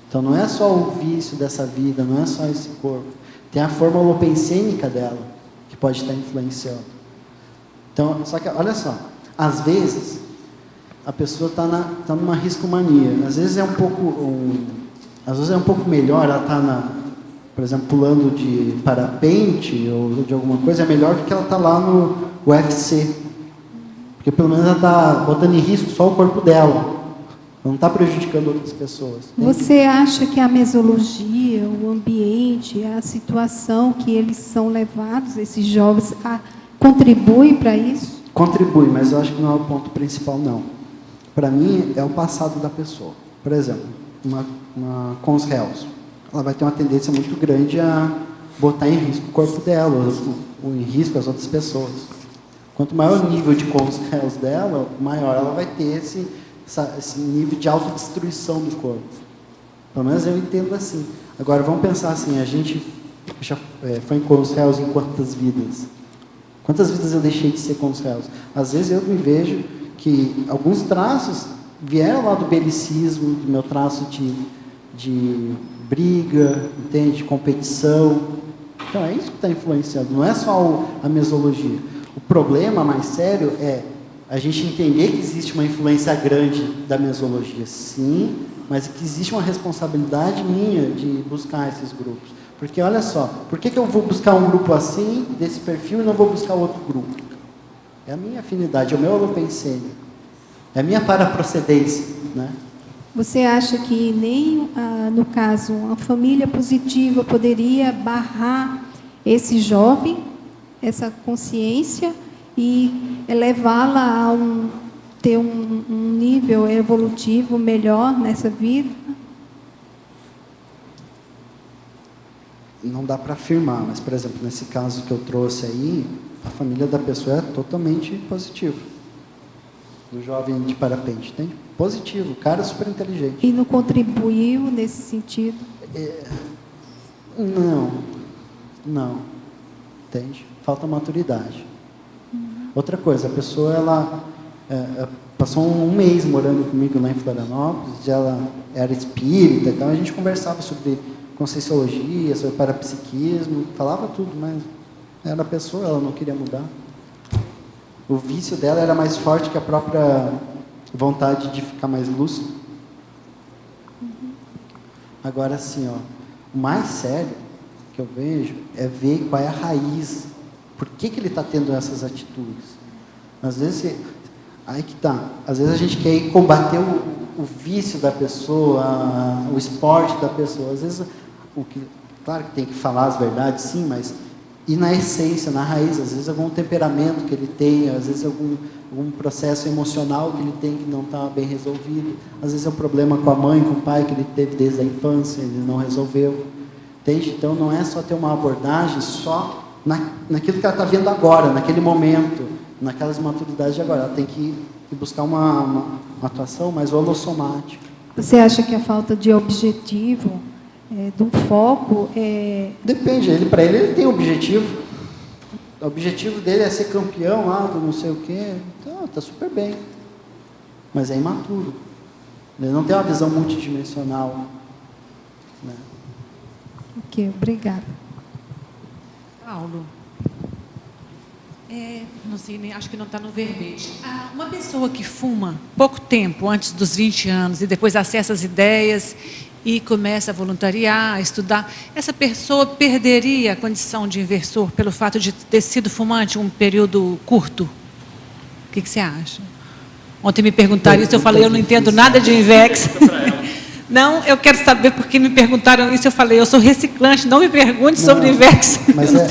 Então não é só o vício dessa vida, não é só esse corpo. Tem a forma holopensênica dela, que pode estar influenciando. Então, só que, olha só, às vezes a pessoa está numa riscomania. Às vezes é um pouco melhor, ela está, por exemplo, pulando de parapente ou de alguma coisa, é melhor do que ela está lá no UFC. Porque pelo menos ela está botando em risco só o corpo dela. Não está prejudicando outras pessoas. Você acha que a mesologia, o ambiente, a situação que eles são levados, esses jovens, contribui para isso? Contribui, mas eu acho que não é o ponto principal, não. Para mim, é o passado da pessoa. Por exemplo, com os réus, ela vai ter uma tendência muito grande a botar em risco o corpo dela, ou em risco as outras pessoas. Quanto maior o nível de cons réus dela, maior ela vai ter esse nível de autodestruição do corpo. Pelo menos eu entendo assim. Agora, vamos pensar assim, a gente já foi em cons réus em quantas vidas? Quantas vidas eu deixei de ser cons réus? Às vezes eu me vejo que alguns traços vieram lá do belicismo, do meu traço de briga, entende? De competição. Então é isso que está influenciando, não é só a mesologia. O problema mais sério é a gente entender que existe uma influência grande da mesologia, sim, mas que existe uma responsabilidade minha de buscar esses grupos. Porque olha só, por que eu vou buscar um grupo assim, desse perfil, e não vou buscar outro grupo? É a minha afinidade, é o meu holopensênio, é a minha paraprocedência, né? Você acha que nem, no caso, uma família positiva poderia barrar esse jovem, essa consciência, e elevá-la a ter um nível evolutivo melhor nessa vida? Não dá para afirmar, mas, por exemplo, nesse caso que eu trouxe aí, a família da pessoa é totalmente positiva. Do jovem de parapente, entende? Positivo, o cara é super inteligente. E não contribuiu nesse sentido? Não. Entende? Falta maturidade. Outra coisa, a pessoa, ela passou um mês morando comigo lá em Florianópolis, ela era espírita, então a gente conversava sobre conscienciologia, sobre parapsiquismo, falava tudo, mas era a pessoa, ela não queria mudar. O vício dela era mais forte que a própria vontade de ficar mais lúcido. Agora, assim, ó, o mais sério que eu vejo é ver qual é a raiz. Por que ele está tendo essas atitudes? Às vezes, aí que tá. Às vezes a gente quer ir combater o vício da pessoa, o esporte da pessoa. Às vezes, claro que tem que falar as verdades, sim, mas ir na essência, na raiz. Às vezes algum temperamento que ele tem, às vezes algum processo emocional que ele tem que não está bem resolvido. Às vezes é um problema com a mãe, com o pai que ele teve desde a infância, ele não resolveu. Entende? Então não é só ter uma abordagem só naquilo que ela está vendo agora, naquele momento, naquelas maturidades de agora. Ela tem que buscar uma atuação mais holossomática. Você acha que a falta de objetivo, de um foco... Depende, para ele tem objetivo. O objetivo dele é ser campeão lá do não sei o quê. Então, está super bem. Mas é imaturo. Ele não tem uma visão multidimensional. Né? Ok, obrigada. Paulo, não sei, acho que não está no verbete. Uma pessoa que fuma pouco tempo, antes dos 20 anos, e depois acessa as ideias e começa a voluntariar, a estudar, essa pessoa perderia a condição de inversor pelo fato de ter sido fumante um período curto? O que você acha? Ontem me perguntaram isso, eu falei, eu não entendo nada de Invex. Não, eu quero saber porque me perguntaram isso, eu falei, eu sou reciclante, não me pergunte sobre Invex. Mas eu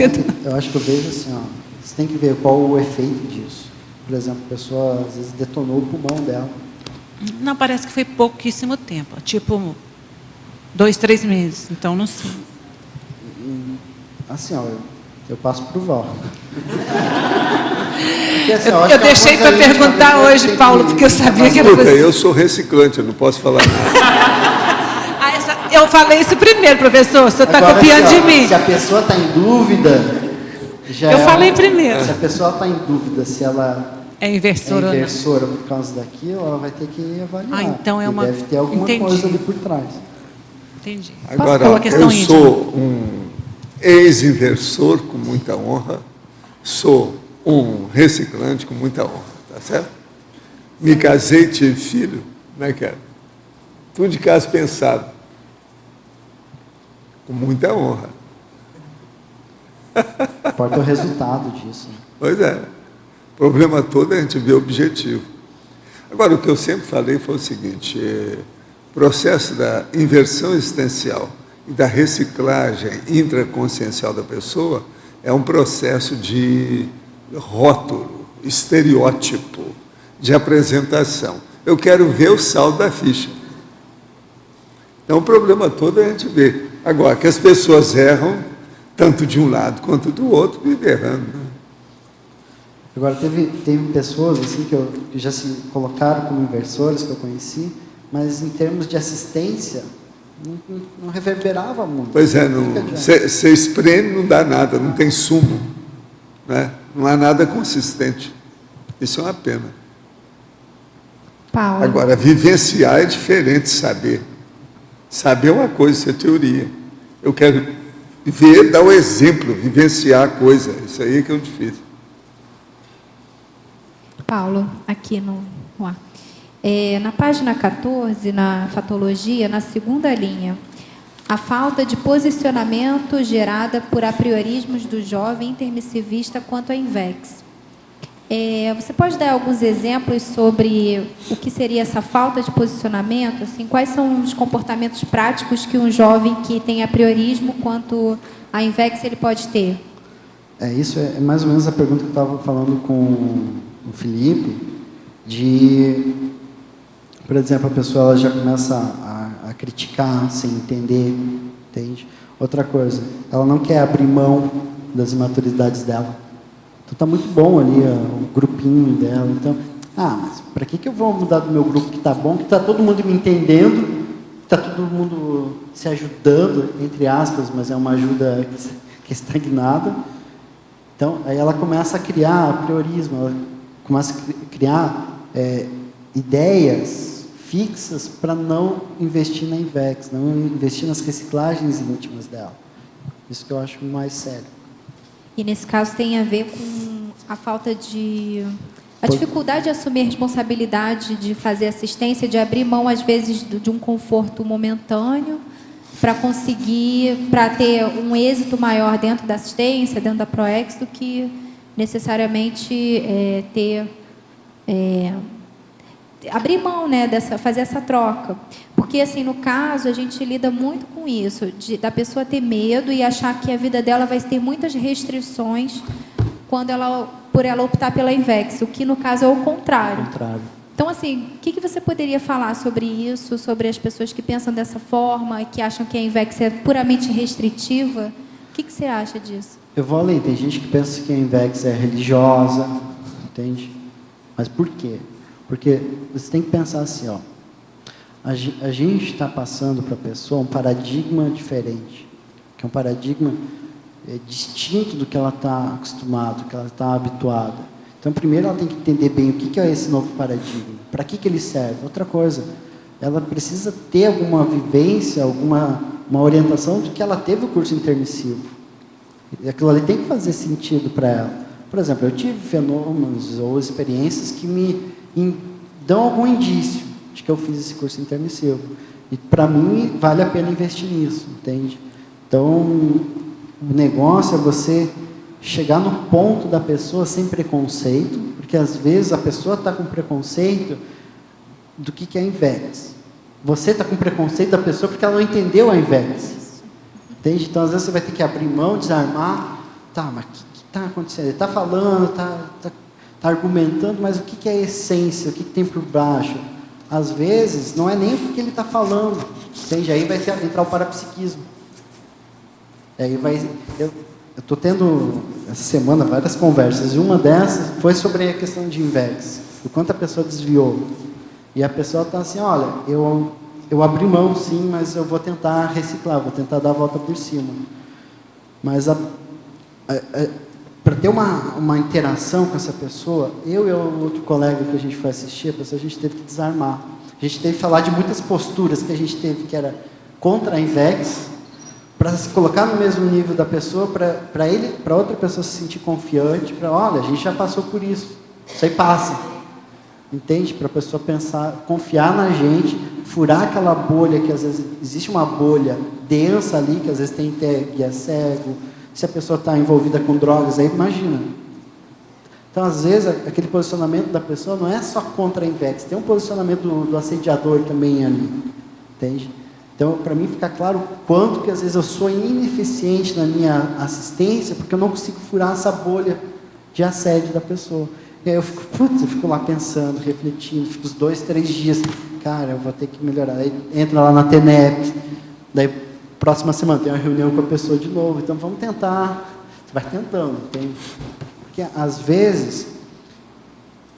acho que eu vejo assim, ó, você tem que ver qual o efeito disso. Por exemplo, a pessoa às vezes detonou o pulmão dela. Não, parece que foi pouquíssimo tempo, tipo 2, 3 meses, então não sei. Assim, ó, eu passo para o Val. Porque, assim, eu deixei para perguntar hoje, Paulo, porque eu sabia que era Escuta, você. eu sou reciclante, eu não posso falar nada. Eu falei isso primeiro, professor, você está copiando assim, ó, de mim. Se a pessoa está em dúvida... Eu falei primeiro. Se a pessoa está em dúvida se ela é inversora por causa daquilo, ela vai ter que avaliar. Então é uma... Deve ter alguma coisa ali por trás. Entendi. Agora, eu sou um ex-inversor com muita honra, sou um reciclante com muita honra, tá certo? Me casei, tive filho, como é que é? Tudo de caso pensado. Com muita honra. Importa o resultado disso. Pois é. O problema todo é a gente ver o objetivo. Agora, o que eu sempre falei foi o seguinte, o processo da inversão existencial e da reciclagem intraconsciencial da pessoa é um processo de rótulo, estereótipo, de apresentação. Eu quero ver o saldo da ficha. Então, o problema todo é a gente ver. Agora, que as pessoas erram, tanto de um lado quanto do outro, vive errando. Né? Agora, teve pessoas assim, que já se colocaram como inversores, que eu conheci, mas em termos de assistência, não reverberava muito. Pois é, você espreme, não dá nada, não tem sumo. Né? Não há nada consistente. Isso é uma pena. Paulo. Agora, vivenciar é diferente de saber. Saber é uma coisa, isso é teoria. Eu quero ver, dar o exemplo, vivenciar a coisa. Isso aí é que é o difícil. Paulo, aqui no ar. Na página 14, na fatologia, na segunda linha, a falta de posicionamento gerada por apriorismos do jovem intermissivista quanto à Invex. Você pode dar alguns exemplos sobre o que seria essa falta de posicionamento? Assim, quais são os comportamentos práticos que um jovem que tem apriorismo quanto à Invex ele pode ter? Isso é mais ou menos a pergunta que eu estava falando com o Felipe, por exemplo, a pessoa ela já começa a criticar sem entender, entende? Outra coisa, ela não quer abrir mão das imaturidades dela. Então está muito bom ali o grupinho dela. Então, mas para que eu vou mudar do meu grupo que está bom, que está todo mundo me entendendo, está todo mundo se ajudando, entre aspas, mas é uma ajuda que é estagnada. Então, aí ela começa a criar apriorismo, ela começa a criar ideias fixas para não investir na Invex, não investir nas reciclagens íntimas dela. Isso que eu acho mais sério. E nesse caso tem a ver com a falta de... A dificuldade de assumir a responsabilidade de fazer assistência, de abrir mão, às vezes, de um conforto momentâneo para conseguir, para ter um êxito maior dentro da assistência, dentro da PROEX, do que necessariamente abrir mão, né, fazer essa troca. Porque, assim, no caso, a gente lida muito com isso, da pessoa ter medo e achar que a vida dela vai ter muitas restrições por ela optar pela INVEX, o que, no caso, é o contrário. Então, assim, o que você poderia falar sobre isso, sobre as pessoas que pensam dessa forma, que acham que a INVEX é puramente restritiva? O que você acha disso? Eu vou além. Tem gente que pensa que a INVEX é religiosa, entende? Mas por quê? Porque você tem que pensar assim, ó. A gente está passando para a pessoa um paradigma diferente, que é um paradigma distinto do que ela está acostumada, do que ela está habituada. Então, primeiro ela tem que entender bem o que é esse novo paradigma, para que ele serve. Outra coisa, ela precisa ter alguma vivência, uma orientação do que ela teve o curso intermissivo. E aquilo ali tem que fazer sentido para ela. Por exemplo, eu tive fenômenos ou experiências que me dão algum indício de que eu fiz esse curso intermissivo. E, para mim, vale a pena investir nisso, entende? Então, o negócio é você chegar no ponto da pessoa sem preconceito, porque, às vezes, a pessoa está com preconceito do que é a INVEX. Você está com preconceito da pessoa porque ela não entendeu a INVEX. Entende? Então, às vezes, você vai ter que abrir mão, desarmar. Tá, mas o que está acontecendo? Ele está falando, está argumentando, mas o que é a essência? O que tem por baixo? Às vezes, não é nem o que ele está falando. Entende? Aí vai entrar o parapsiquismo. Aí eu estou tendo, essa semana, várias conversas, e uma dessas foi sobre a questão de INVEX, o quanto a pessoa desviou. E a pessoa está assim, olha, eu abri mão sim, mas eu vou tentar reciclar, vou tentar dar a volta por cima. Mas para ter uma interação com essa pessoa, eu e o outro colega que a gente foi assistir, a gente teve que desarmar. A gente teve que falar de muitas posturas que a gente teve, que era contra a INVEX, para se colocar no mesmo nível da pessoa, para outra pessoa se sentir confiante, olha, a gente já passou por isso aí passa, entende? Para a pessoa pensar, confiar na gente, furar aquela bolha, que às vezes existe uma bolha densa ali, que às vezes tem guia cego, se a pessoa está envolvida com drogas, aí imagina. Então, às vezes, aquele posicionamento da pessoa não é só contra a INVEX, tem um posicionamento do assediador também ali, entende? Então, para mim fica claro o quanto que às vezes eu sou ineficiente na minha assistência, porque eu não consigo furar essa bolha de assédio da pessoa. E aí eu fico lá pensando, refletindo, fico uns 2, 3 dias, cara, eu vou ter que melhorar. Aí entra lá na TENEP, daí próxima semana tem uma reunião com a pessoa de novo, então vamos tentar, você vai tentando, entende? Porque às vezes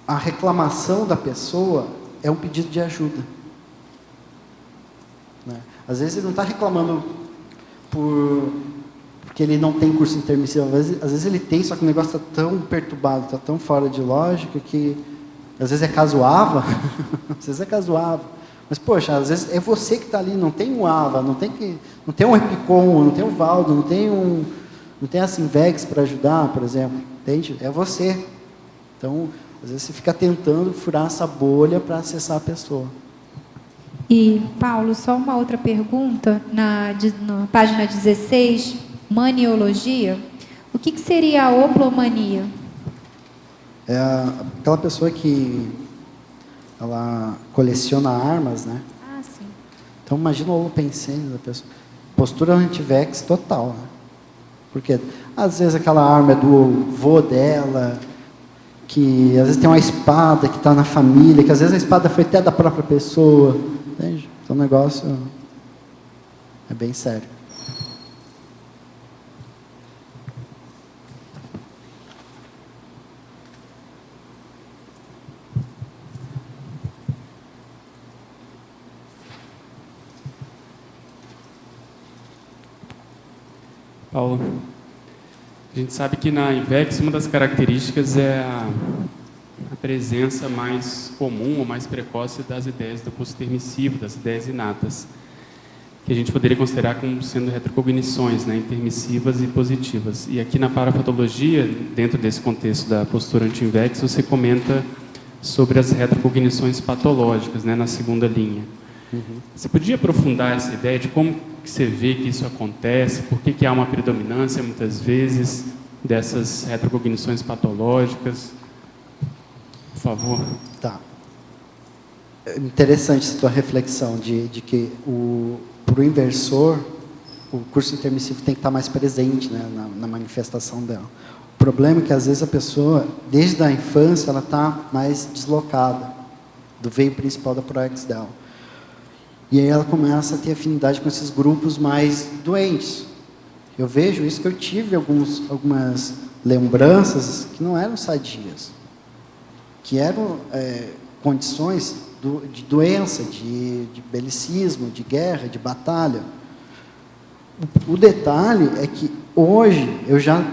a reclamação da pessoa é um pedido de ajuda. Às vezes ele não está reclamando porque ele não tem curso intermissivo. Às vezes ele tem, só que o negócio está tão perturbado, está tão fora de lógica que às vezes é casuava, às vezes é casuava. Mas, poxa, às vezes é você que está ali, não tem um AVA, não tem um Epicom, não tem um Valdo, não tem a Sinvex para ajudar, por exemplo. Entende? É você. Então, às vezes você fica tentando furar essa bolha para acessar a pessoa. E, Paulo, só uma outra pergunta, na página 16, maniologia. O que seria a oplomania? É aquela pessoa que ela coleciona armas, né? Ah, sim. Então, imagina o holopensene da pessoa. Postura anti-vex total, né? Porque, às vezes, aquela arma é do vô dela, que às vezes tem uma espada que está na família, que às vezes a espada foi até da própria pessoa. Entende? Então o negócio é bem sério. Paulo, a gente sabe que na INVEX uma das características é a presença mais comum ou mais precoce das ideias do curso permissivo, das ideias inatas. que a gente poderia considerar como sendo retrocognições, né, intermissivas e positivas. E aqui na parafatologia, dentro desse contexto da postura anti-INVEX, você comenta sobre as retrocognições patológicas, né, na segunda linha. Você podia aprofundar essa ideia de como que você vê que isso acontece, por que há uma predominância, muitas vezes, dessas retrocognições patológicas? Por favor. Tá. Interessante essa tua reflexão de que para o inversor, o curso intermissivo tem que estar mais presente, né, na manifestação dela. O problema é que, às vezes, a pessoa, desde a infância, ela está mais deslocada do veio principal da ProEx dela. E aí ela começa a ter afinidade com esses grupos mais doentes. Eu vejo isso, que eu tive algumas lembranças que não eram sadias, que eram condições de doença, de belicismo, de guerra, de batalha. O detalhe é que hoje eu já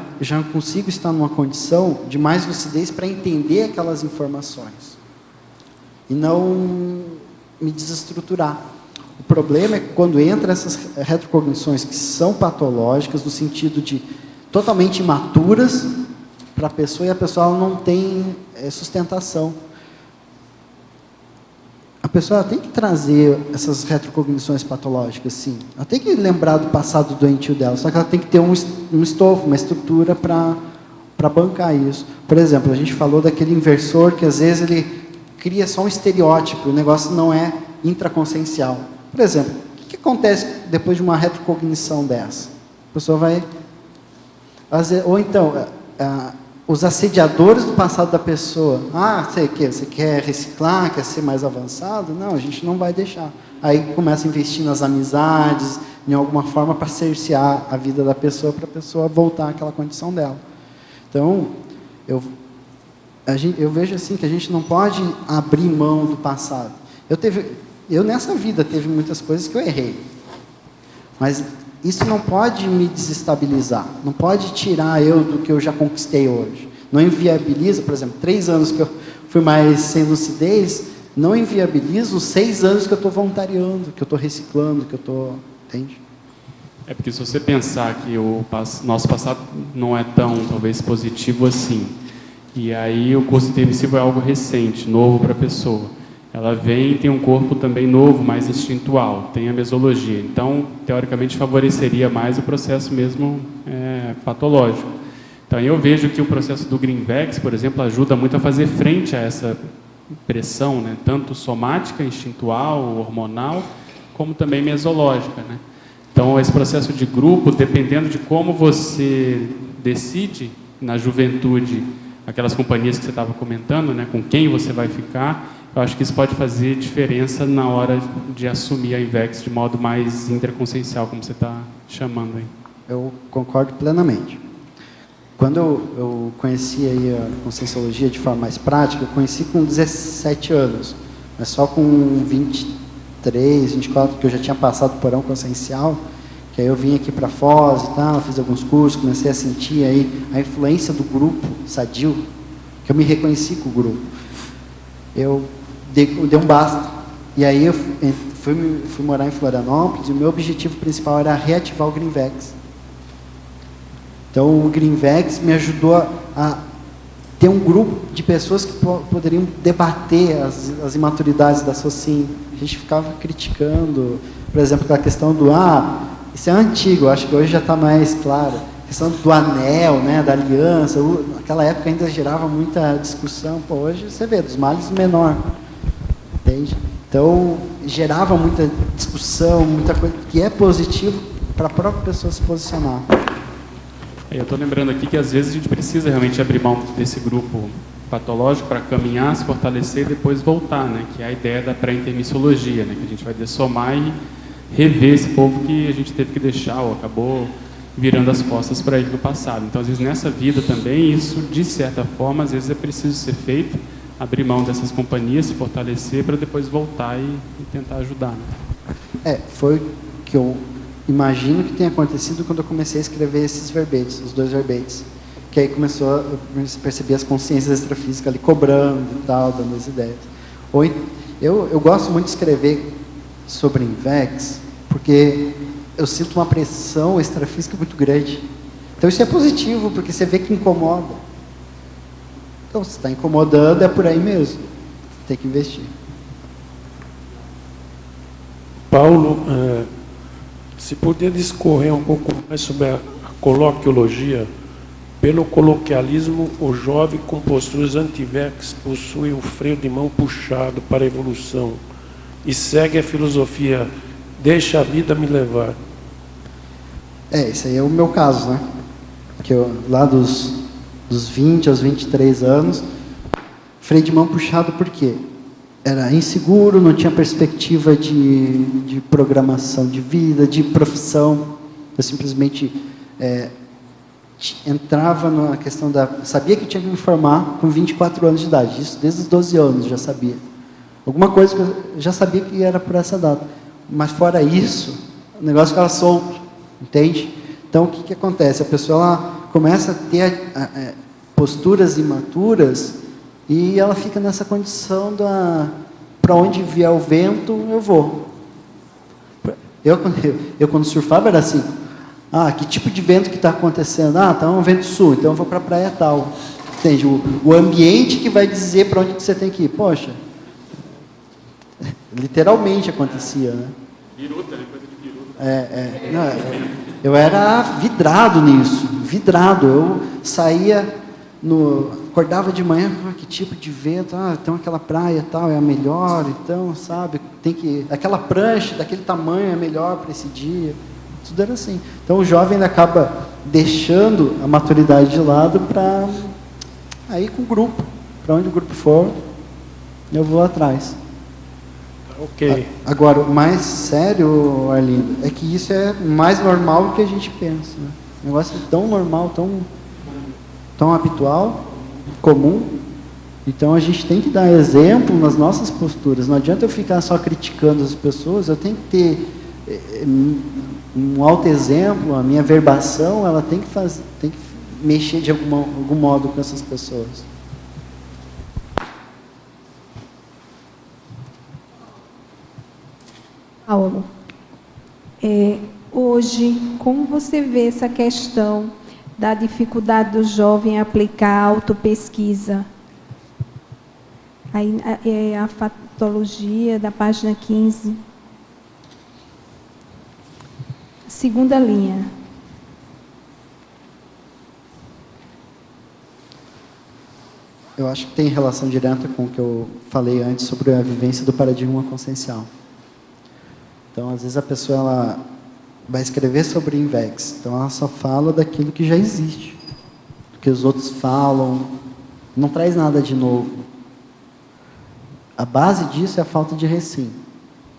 consigo estar numa condição de mais lucidez para entender aquelas informações e não me desestruturar. O problema é que quando entra essas retrocognições que são patológicas, no sentido de totalmente imaturas para a pessoa, e a pessoa não tem sustentação. A pessoa tem que trazer essas retrocognições patológicas, sim. Ela tem que lembrar do passado doentio dela, só que ela tem que ter um estofo, uma estrutura para bancar isso. Por exemplo, a gente falou daquele inversor que, às vezes, ele cria só um estereótipo, o negócio não é intraconsciencial. Por exemplo, o que acontece depois de uma retrocognição dessa? A pessoa vai... Ou então, os assediadores do passado da pessoa. Você quer reciclar, quer ser mais avançado? Não, a gente não vai deixar. Aí começa a investir nas amizades, em alguma forma, para cercear a vida da pessoa, para a pessoa voltar àquela condição dela. Então, eu vejo assim que a gente não pode abrir mão do passado. Eu nessa vida teve muitas coisas que eu errei, mas isso não pode me desestabilizar, não pode tirar eu do que eu já conquistei hoje. Não inviabiliza, por exemplo, 3 anos que eu fui mais sem lucidez, não inviabiliza os 6 anos que eu estou voluntariando, que eu estou reciclando, que eu estou... Entende? É porque se você pensar que o nosso passado não é tão, talvez, positivo assim, e aí o curso intermissivo é algo recente, novo para a pessoa. Ela vem e tem um corpo também novo, mais instintual, tem a mesologia. Então, teoricamente, favoreceria mais o processo mesmo patológico. Então, eu vejo que o processo do Greenvex, por exemplo, ajuda muito a fazer frente a essa pressão, né? Tanto somática, instintual, hormonal, como também mesológica, né? Então, esse processo de grupo, dependendo de como você decide, na juventude, aquelas companhias que você estava comentando, né? Com quem você vai ficar, eu acho que isso pode fazer diferença na hora de assumir a INVEX de modo mais intraconsciencial, como você está chamando aí. Eu concordo plenamente. Quando eu conheci aí a conscienciologia de forma mais prática, eu conheci com 17 anos, mas só com 23, 24, que eu já tinha passado por porão consciencial, que aí eu vim aqui para Foz e tal, fiz alguns cursos, comecei a sentir aí a influência do grupo sadio, que eu me reconheci com o grupo. Eu dei um basta. E aí eu fui morar em Florianópolis e o meu objetivo principal era reativar o Greenvex. Então o Greenvex me ajudou a ter um grupo de pessoas que poderiam debater as imaturidades da Socin. A gente ficava criticando, por exemplo, a questão do isso é antigo, acho que hoje já está mais claro. A questão do anel, né, da aliança, naquela época ainda gerava muita discussão. Pô, hoje você vê, dos males o menor. Entende? Então, gerava muita discussão, muita coisa que é positivo para a própria pessoa se posicionar. Eu estou lembrando aqui que às vezes a gente precisa realmente abrir mão desse grupo patológico para caminhar, se fortalecer e depois voltar, né? Que é a ideia da pré-intermissiologia, né? Que a gente vai dessomar e rever esse povo que a gente teve que deixar ou acabou virando as costas para ele no passado. Então, às vezes, nessa vida também, isso, de certa forma, às vezes é preciso ser feito, abrir mão dessas companhias, se fortalecer para depois voltar e tentar ajudar. Né? Foi que eu imagino que tenha acontecido quando eu comecei a escrever esses verbetes, os 2 verbetes. Que aí começou a perceber as consciências extrafísicas ali cobrando e tal, dando as ideias. Eu gosto muito de escrever sobre INVEX, porque eu sinto uma pressão extrafísica muito grande. Então isso é positivo, porque você vê que incomoda. Então, se está incomodando, é por aí mesmo. Tem que investir. Paulo, se puder discorrer um pouco mais sobre a coloquiologia. Pelo coloquialismo, o jovem com posturas anti-vax possui o freio de mão puxado para a evolução e segue a filosofia, deixa a vida me levar. Esse aí é o meu caso, né? Que eu, lá dos 20 aos 23 anos, freio de mão puxado por quê? Era inseguro, não tinha perspectiva de programação de vida, de profissão. Eu simplesmente entrava na questão sabia que tinha que me formar com 24 anos de idade. Isso desde os 12 anos já sabia. Alguma coisa que eu já sabia que era por essa data. Mas fora isso, o negócio ficava solto, entende? Então, o que acontece? A pessoa ela começa a ter posturas imaturas e ela fica nessa condição para onde vier o vento, eu vou. Eu quando surfava era assim, que tipo de vento que está acontecendo? Está um vento sul, então eu vou para a praia tal. Entende? O ambiente que vai dizer para onde que você tem que ir. Poxa, literalmente acontecia, né? Biruta, né? Coisa de biruta. Eu era vidrado nisso, vidrado. Eu saía, acordava de manhã, que tipo de vento? Então aquela praia tal é a melhor, então, sabe, aquela prancha daquele tamanho é melhor para esse dia. Tudo era assim. Então o jovem ele acaba deixando a maturidade de lado para ir com o grupo. Para onde o grupo for, eu vou atrás. Ok. Agora, o mais sério, Arlindo, é que isso é mais normal do que a gente pensa. Né? O negócio é tão normal, tão habitual, comum. Então, a gente tem que dar exemplo nas nossas posturas. Não adianta eu ficar só criticando as pessoas, eu tenho que ter um alto exemplo, a minha verbação, ela tem que mexer de algum modo com essas pessoas. Paulo, hoje, como você vê essa questão da dificuldade do jovem aplicar a autopesquisa? Aí, a fatologia da página 15. Segunda linha. Eu acho que tem relação direta com o que eu falei antes sobre a vivência do paradigma consciencial. Então, às vezes a pessoa ela vai escrever sobre INVEX, então ela só fala daquilo que já existe, do que os outros falam, não traz nada de novo. A base disso é a falta de recém.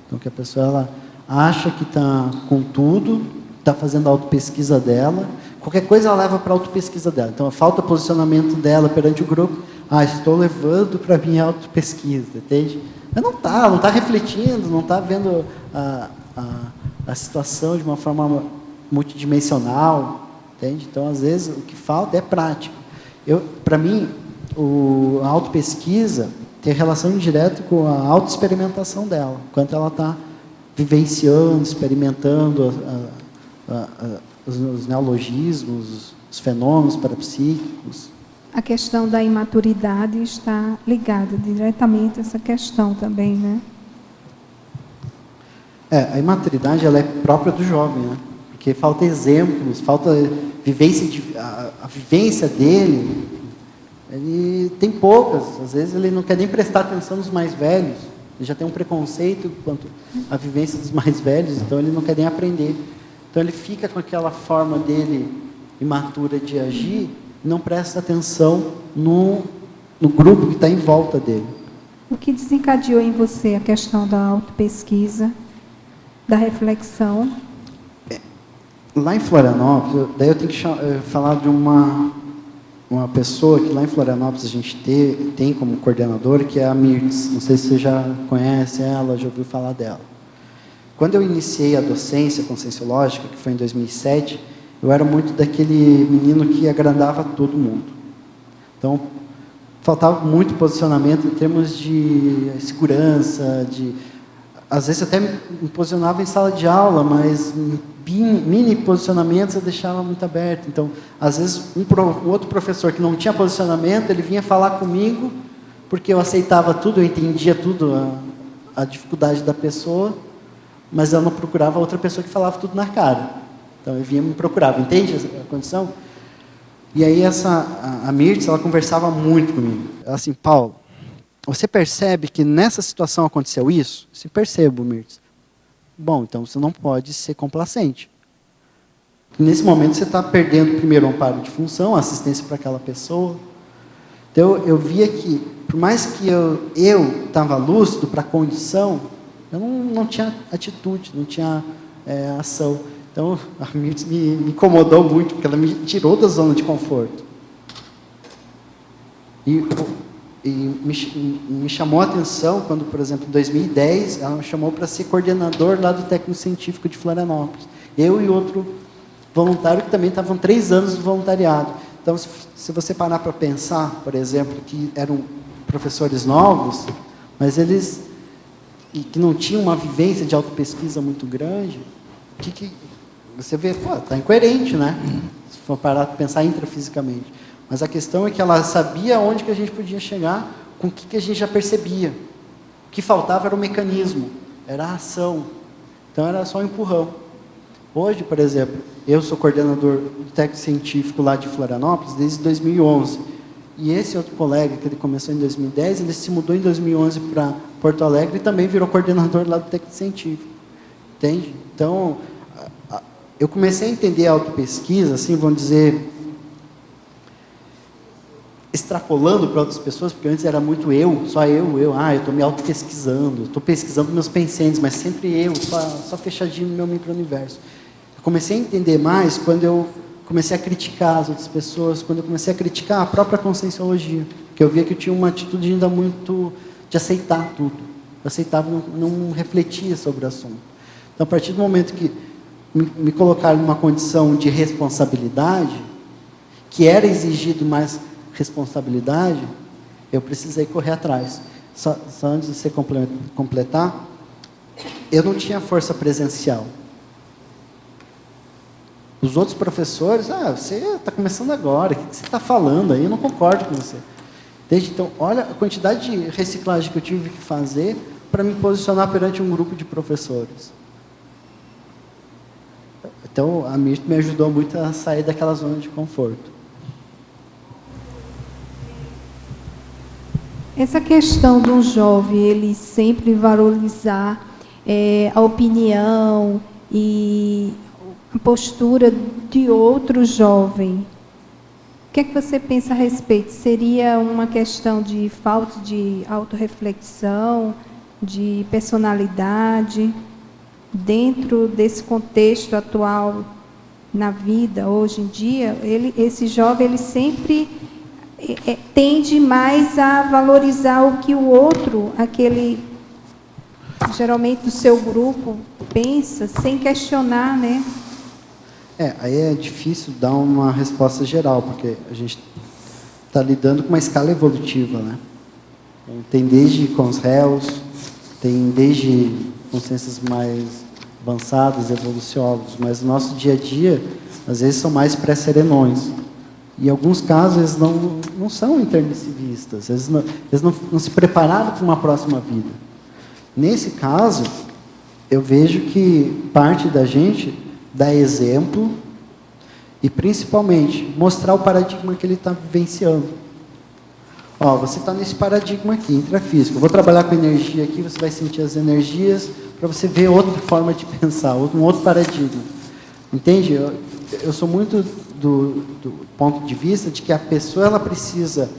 Então, que a pessoa ela acha que está com tudo, está fazendo a autopesquisa dela, qualquer coisa ela leva para a autopesquisa dela. Então, falta posicionamento dela perante o grupo, estou levando para a minha autopesquisa, entende? Mas não está refletindo, não está vendo a situação de uma forma multidimensional, entende? Então, às vezes, o que falta é prática. Para mim, a autopesquisa tem relação direta com a autoexperimentação dela, enquanto ela está vivenciando, experimentando os neologismos, os fenômenos parapsíquicos. A questão da imaturidade está ligada diretamente a essa questão também, né? A imaturidade ela é própria do jovem, né? Porque falta exemplos, falta vivência, a vivência dele, ele tem poucas, às vezes ele não quer nem prestar atenção nos mais velhos, ele já tem um preconceito quanto à vivência dos mais velhos, então ele não quer nem aprender. Então ele fica com aquela forma dele imatura de agir, não presta atenção no grupo que está em volta dele. O que desencadeou em você a questão da autopesquisa, da reflexão? Lá em Florianópolis, daí eu tenho que falar de uma pessoa que lá em Florianópolis a gente tem como coordenadora, que é a Mirtz. Não sei se você já conhece ela, já ouviu falar dela. Quando eu iniciei a docência conscienciológica, que foi em 2007, eu era muito daquele menino que agradava todo mundo. Então, faltava muito posicionamento em termos de segurança, às vezes até me posicionava em sala de aula, mas mini posicionamentos eu deixava muito aberto. Então, às vezes, um outro professor que não tinha posicionamento, ele vinha falar comigo, porque eu aceitava tudo, eu entendia tudo, a dificuldade da pessoa, mas eu não procurava outra pessoa que falava tudo na cara. Então, eu vinha e me procurava, entende a condição? E aí, a Mirtz, ela conversava muito comigo. Ela assim, Paulo, você percebe que nessa situação aconteceu isso? Se percebo, Mirtz. Bom, então você não pode ser complacente. Nesse momento você está perdendo primeiro o amparo de função, a assistência para aquela pessoa. Então eu via que, por mais que eu estava lúcido para a condição, eu não tinha atitude, não tinha ação. Então a Mirtz me incomodou muito, porque ela me tirou da zona de conforto. E me chamou a atenção quando, por exemplo, em 2010, ela me chamou para ser coordenador lá do Técnico Científico de Florianópolis. Eu e outro voluntário que também estavam 3 anos de voluntariado. Então, se você parar para pensar, por exemplo, que eram professores novos, mas eles que não tinham uma vivência de autopesquisa muito grande, você vê, está incoerente, né? Se for parar para pensar intrafisicamente. Mas a questão é que ela sabia onde que a gente podia chegar, com o que a gente já percebia. O que faltava era o mecanismo, era a ação. Então era só um empurrão. Hoje, por exemplo, eu sou coordenador do técnico científico lá de Florianópolis desde 2011. E esse outro colega, que ele começou em 2010, ele se mudou em 2011 para Porto Alegre e também virou coordenador lá do técnico científico. Entende? Então, eu comecei a entender a autopesquisa, assim, vamos dizer, extrapolando para outras pessoas, porque antes era muito só eu estou me auto-pesquisando, estou pesquisando meus pensamentos, mas sempre só fechadinho no meu micro-universo. Eu comecei a entender mais quando eu comecei a criticar as outras pessoas, quando eu comecei a criticar a própria conscienciologia, que eu via que eu tinha uma atitude ainda muito de aceitar tudo. Eu aceitava, não refletia sobre o assunto. Então, a partir do momento que me colocaram numa condição de responsabilidade, que era exigido mais responsabilidade, eu precisei correr atrás. Só antes de você completar, eu não tinha força presencial. Os outros professores, você está começando agora, o que você está falando aí? Eu não concordo com você. Desde então, olha a quantidade de reciclagem que eu tive que fazer para me posicionar perante um grupo de professores. Então, a Mirtz me ajudou muito a sair daquela zona de conforto. Essa questão de um jovem, ele sempre valorizar a opinião e a postura de outro jovem, o que é que você pensa a respeito? Seria uma questão de falta de autorreflexão, de personalidade, dentro desse contexto atual na vida, hoje em dia? Esse jovem, ele sempre tende mais a valorizar o que o outro, aquele, geralmente do seu grupo, pensa, sem questionar, né? Aí é difícil dar uma resposta geral, porque a gente está lidando com uma escala evolutiva, né? Tem desde com os réus, tem desde consciências mais avançadas, evoluciólogos, mas no nosso dia a dia, às vezes são mais pré-serenões. E em alguns casos, eles não são intermissivistas, eles não se prepararam para uma próxima vida. Nesse caso, eu vejo que parte da gente dá exemplo e, principalmente, mostrar o paradigma que ele está vivenciando. Você está nesse paradigma aqui, intrafísico. Eu vou trabalhar com energia aqui, você vai sentir as energias para você ver outra forma de pensar, um outro paradigma. Entende? Eu sou muito do ponto de vista de que a pessoa ela precisa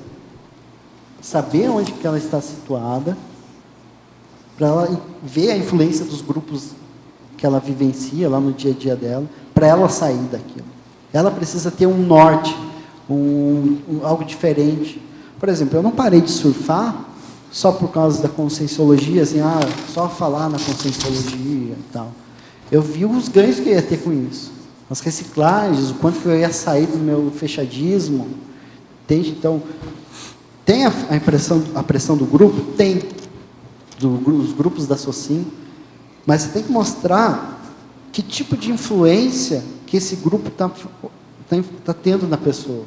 saber onde que ela está situada para ela ver a influência dos grupos que ela vivencia lá no dia a dia dela, para ela sair daquilo. Ela precisa ter um norte, algo diferente. Por exemplo, eu não parei de surfar só por causa da conscienciologia, assim, só falar na conscienciologia e tal. Eu vi os ganhos que eu ia ter com isso. As reciclagens, o quanto que eu ia sair do meu fechadismo. Entende? Então, tem a pressão do grupo? Tem. Dos grupos da SOCIM. Mas você tem que mostrar que tipo de influência que esse grupo está tendo na pessoa.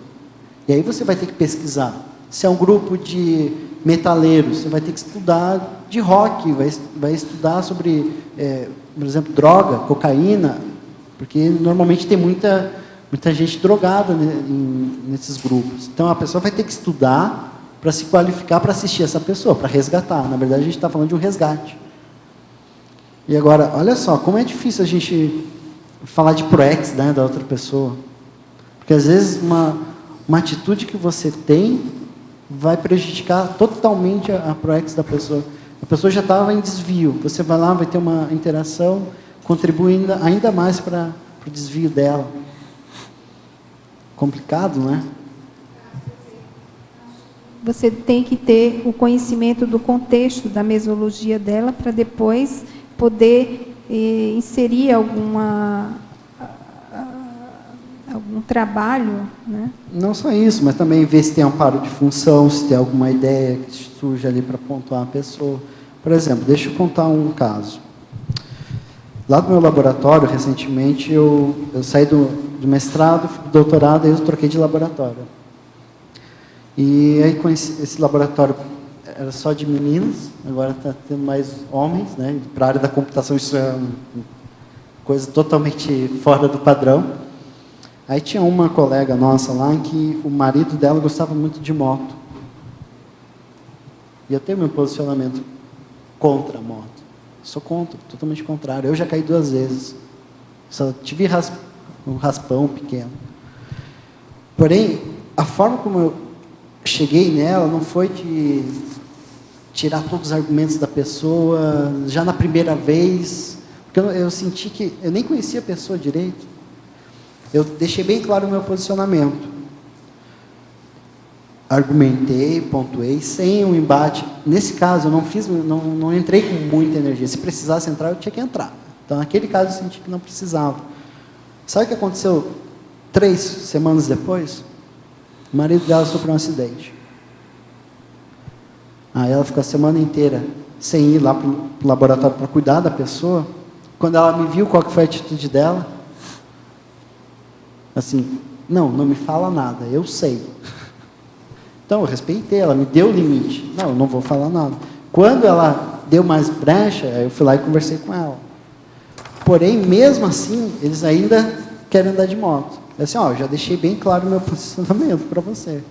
E aí você vai ter que pesquisar. Se é um grupo de metaleiros, você vai ter que estudar de rock, vai estudar sobre, por exemplo, droga, cocaína, porque normalmente tem muita gente drogada nesses grupos. Então a pessoa vai ter que estudar para se qualificar para assistir essa pessoa, para resgatar. Na verdade, a gente está falando de um resgate. E agora, olha só, como é difícil a gente falar de ProEx, né, da outra pessoa. Porque às vezes uma atitude que você tem vai prejudicar totalmente a ProEx da pessoa. A pessoa já estava em desvio. Você vai lá, vai ter uma interação, contribuindo ainda mais para o desvio dela. Complicado, né? Você tem que ter o conhecimento do contexto da mesologia dela para depois poder inserir algum trabalho, né? Não só isso, mas também ver se tem amparo de função, se tem alguma ideia que surge ali para pontuar a pessoa. Por exemplo, deixa eu contar um caso. Lá do meu laboratório, recentemente, eu saí do mestrado, fui do doutorado, e eu troquei de laboratório. E aí, com esse laboratório, era só de meninas, agora está tendo mais homens, né? Para a área da computação, isso é uma coisa totalmente fora do padrão. Aí tinha uma colega nossa lá, que o marido dela gostava muito de moto. E eu tenho meu posicionamento contra a moto. Sou contra, totalmente contrário. Eu já caí 2 vezes. Só tive um raspão pequeno. Porém, a forma como eu cheguei nela não foi de tirar todos os argumentos da pessoa, já na primeira vez, porque eu senti que eu nem conhecia a pessoa direito. Eu deixei bem claro o meu posicionamento. Argumentei, pontuei, sem um embate. Nesse caso, eu não entrei com muita energia. Se precisasse entrar, eu tinha que entrar. Então, naquele caso, eu senti que não precisava. Sabe o que aconteceu 3 semanas depois? O marido dela sofreu um acidente. Aí ela ficou a semana inteira sem ir lá para o laboratório para cuidar da pessoa. Quando ela me viu, qual que foi a atitude dela? Assim, não me fala nada, eu sei. Então, eu respeitei, ela me deu o limite. Não, eu não vou falar nada. Quando ela deu mais brecha, eu fui lá e conversei com ela. Porém, mesmo assim, eles ainda querem andar de moto. É assim, eu já deixei bem claro o meu posicionamento para você.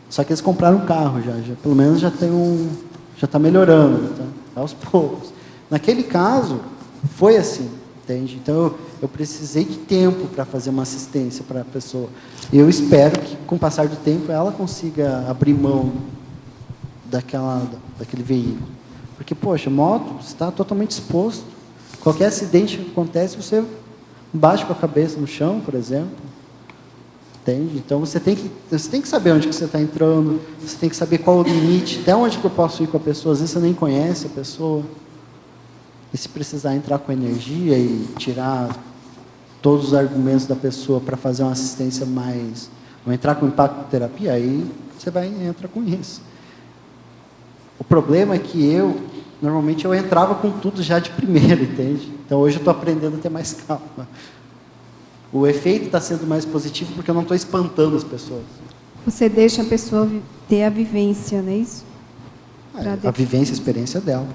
Só que eles compraram um carro já pelo menos já está melhorando, tá? Aos poucos. Naquele caso, foi assim, entende? Então, eu precisei de tempo para fazer uma assistência para a pessoa. E eu espero que, com o passar do tempo, ela consiga abrir mão daquele veículo. Porque, poxa, moto, você está totalmente exposto. Qualquer acidente que acontece, você bate com a cabeça no chão, por exemplo. Entende? Então, você tem que saber onde que você está entrando, você tem que saber qual o limite, até onde que eu posso ir com a pessoa. Às vezes, você nem conhece a pessoa. E se precisar entrar com energia e tirar todos os argumentos da pessoa para fazer uma assistência mais... ou entrar com impactoterapia, aí você entra com isso. O problema é que normalmente eu entrava com tudo já de primeira, entende? Então hoje eu estou aprendendo a ter mais calma. O efeito está sendo mais positivo porque eu não estou espantando as pessoas. Você deixa a pessoa ter a vivência, não é isso? A vivência, a experiência dela.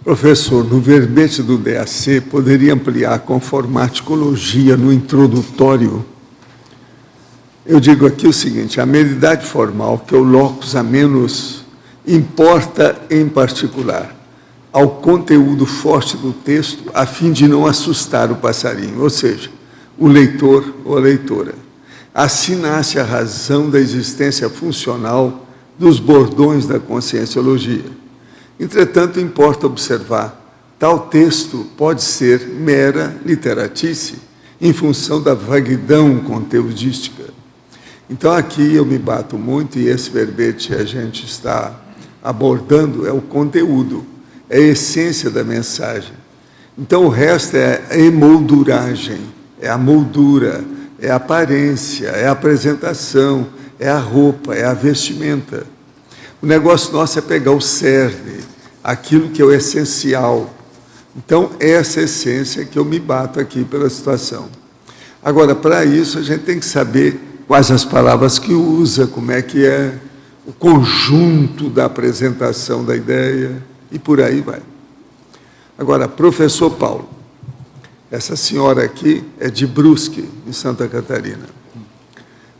Professor, no verbete do DAC, poderia ampliar com formaticologia no introdutório? Eu digo aqui o seguinte, a meridade formal, que é o locus a menos, importa em particular ao conteúdo forte do texto, a fim de não assustar o passarinho, ou seja, o leitor ou a leitora. Assim nasce a razão da existência funcional dos bordões da conscienciologia. Entretanto, importa observar, tal texto pode ser mera literatice, em função da vaguidão conteudística. Então, aqui eu me bato muito, e esse verbete a gente está abordando, é o conteúdo, é a essência da mensagem. Então, o resto é a emolduragem, é a moldura, é a aparência, é a apresentação, é a roupa, é a vestimenta. O negócio nosso é pegar o cerne, aquilo que é o essencial, Então, essa é a essência que eu me bato aqui pela situação. Agora, para isso, a gente tem que saber quais as palavras que usa, como é que é o conjunto da apresentação da ideia, e por aí vai. Agora, professor Paulo, essa senhora aqui é de Brusque, em Santa Catarina.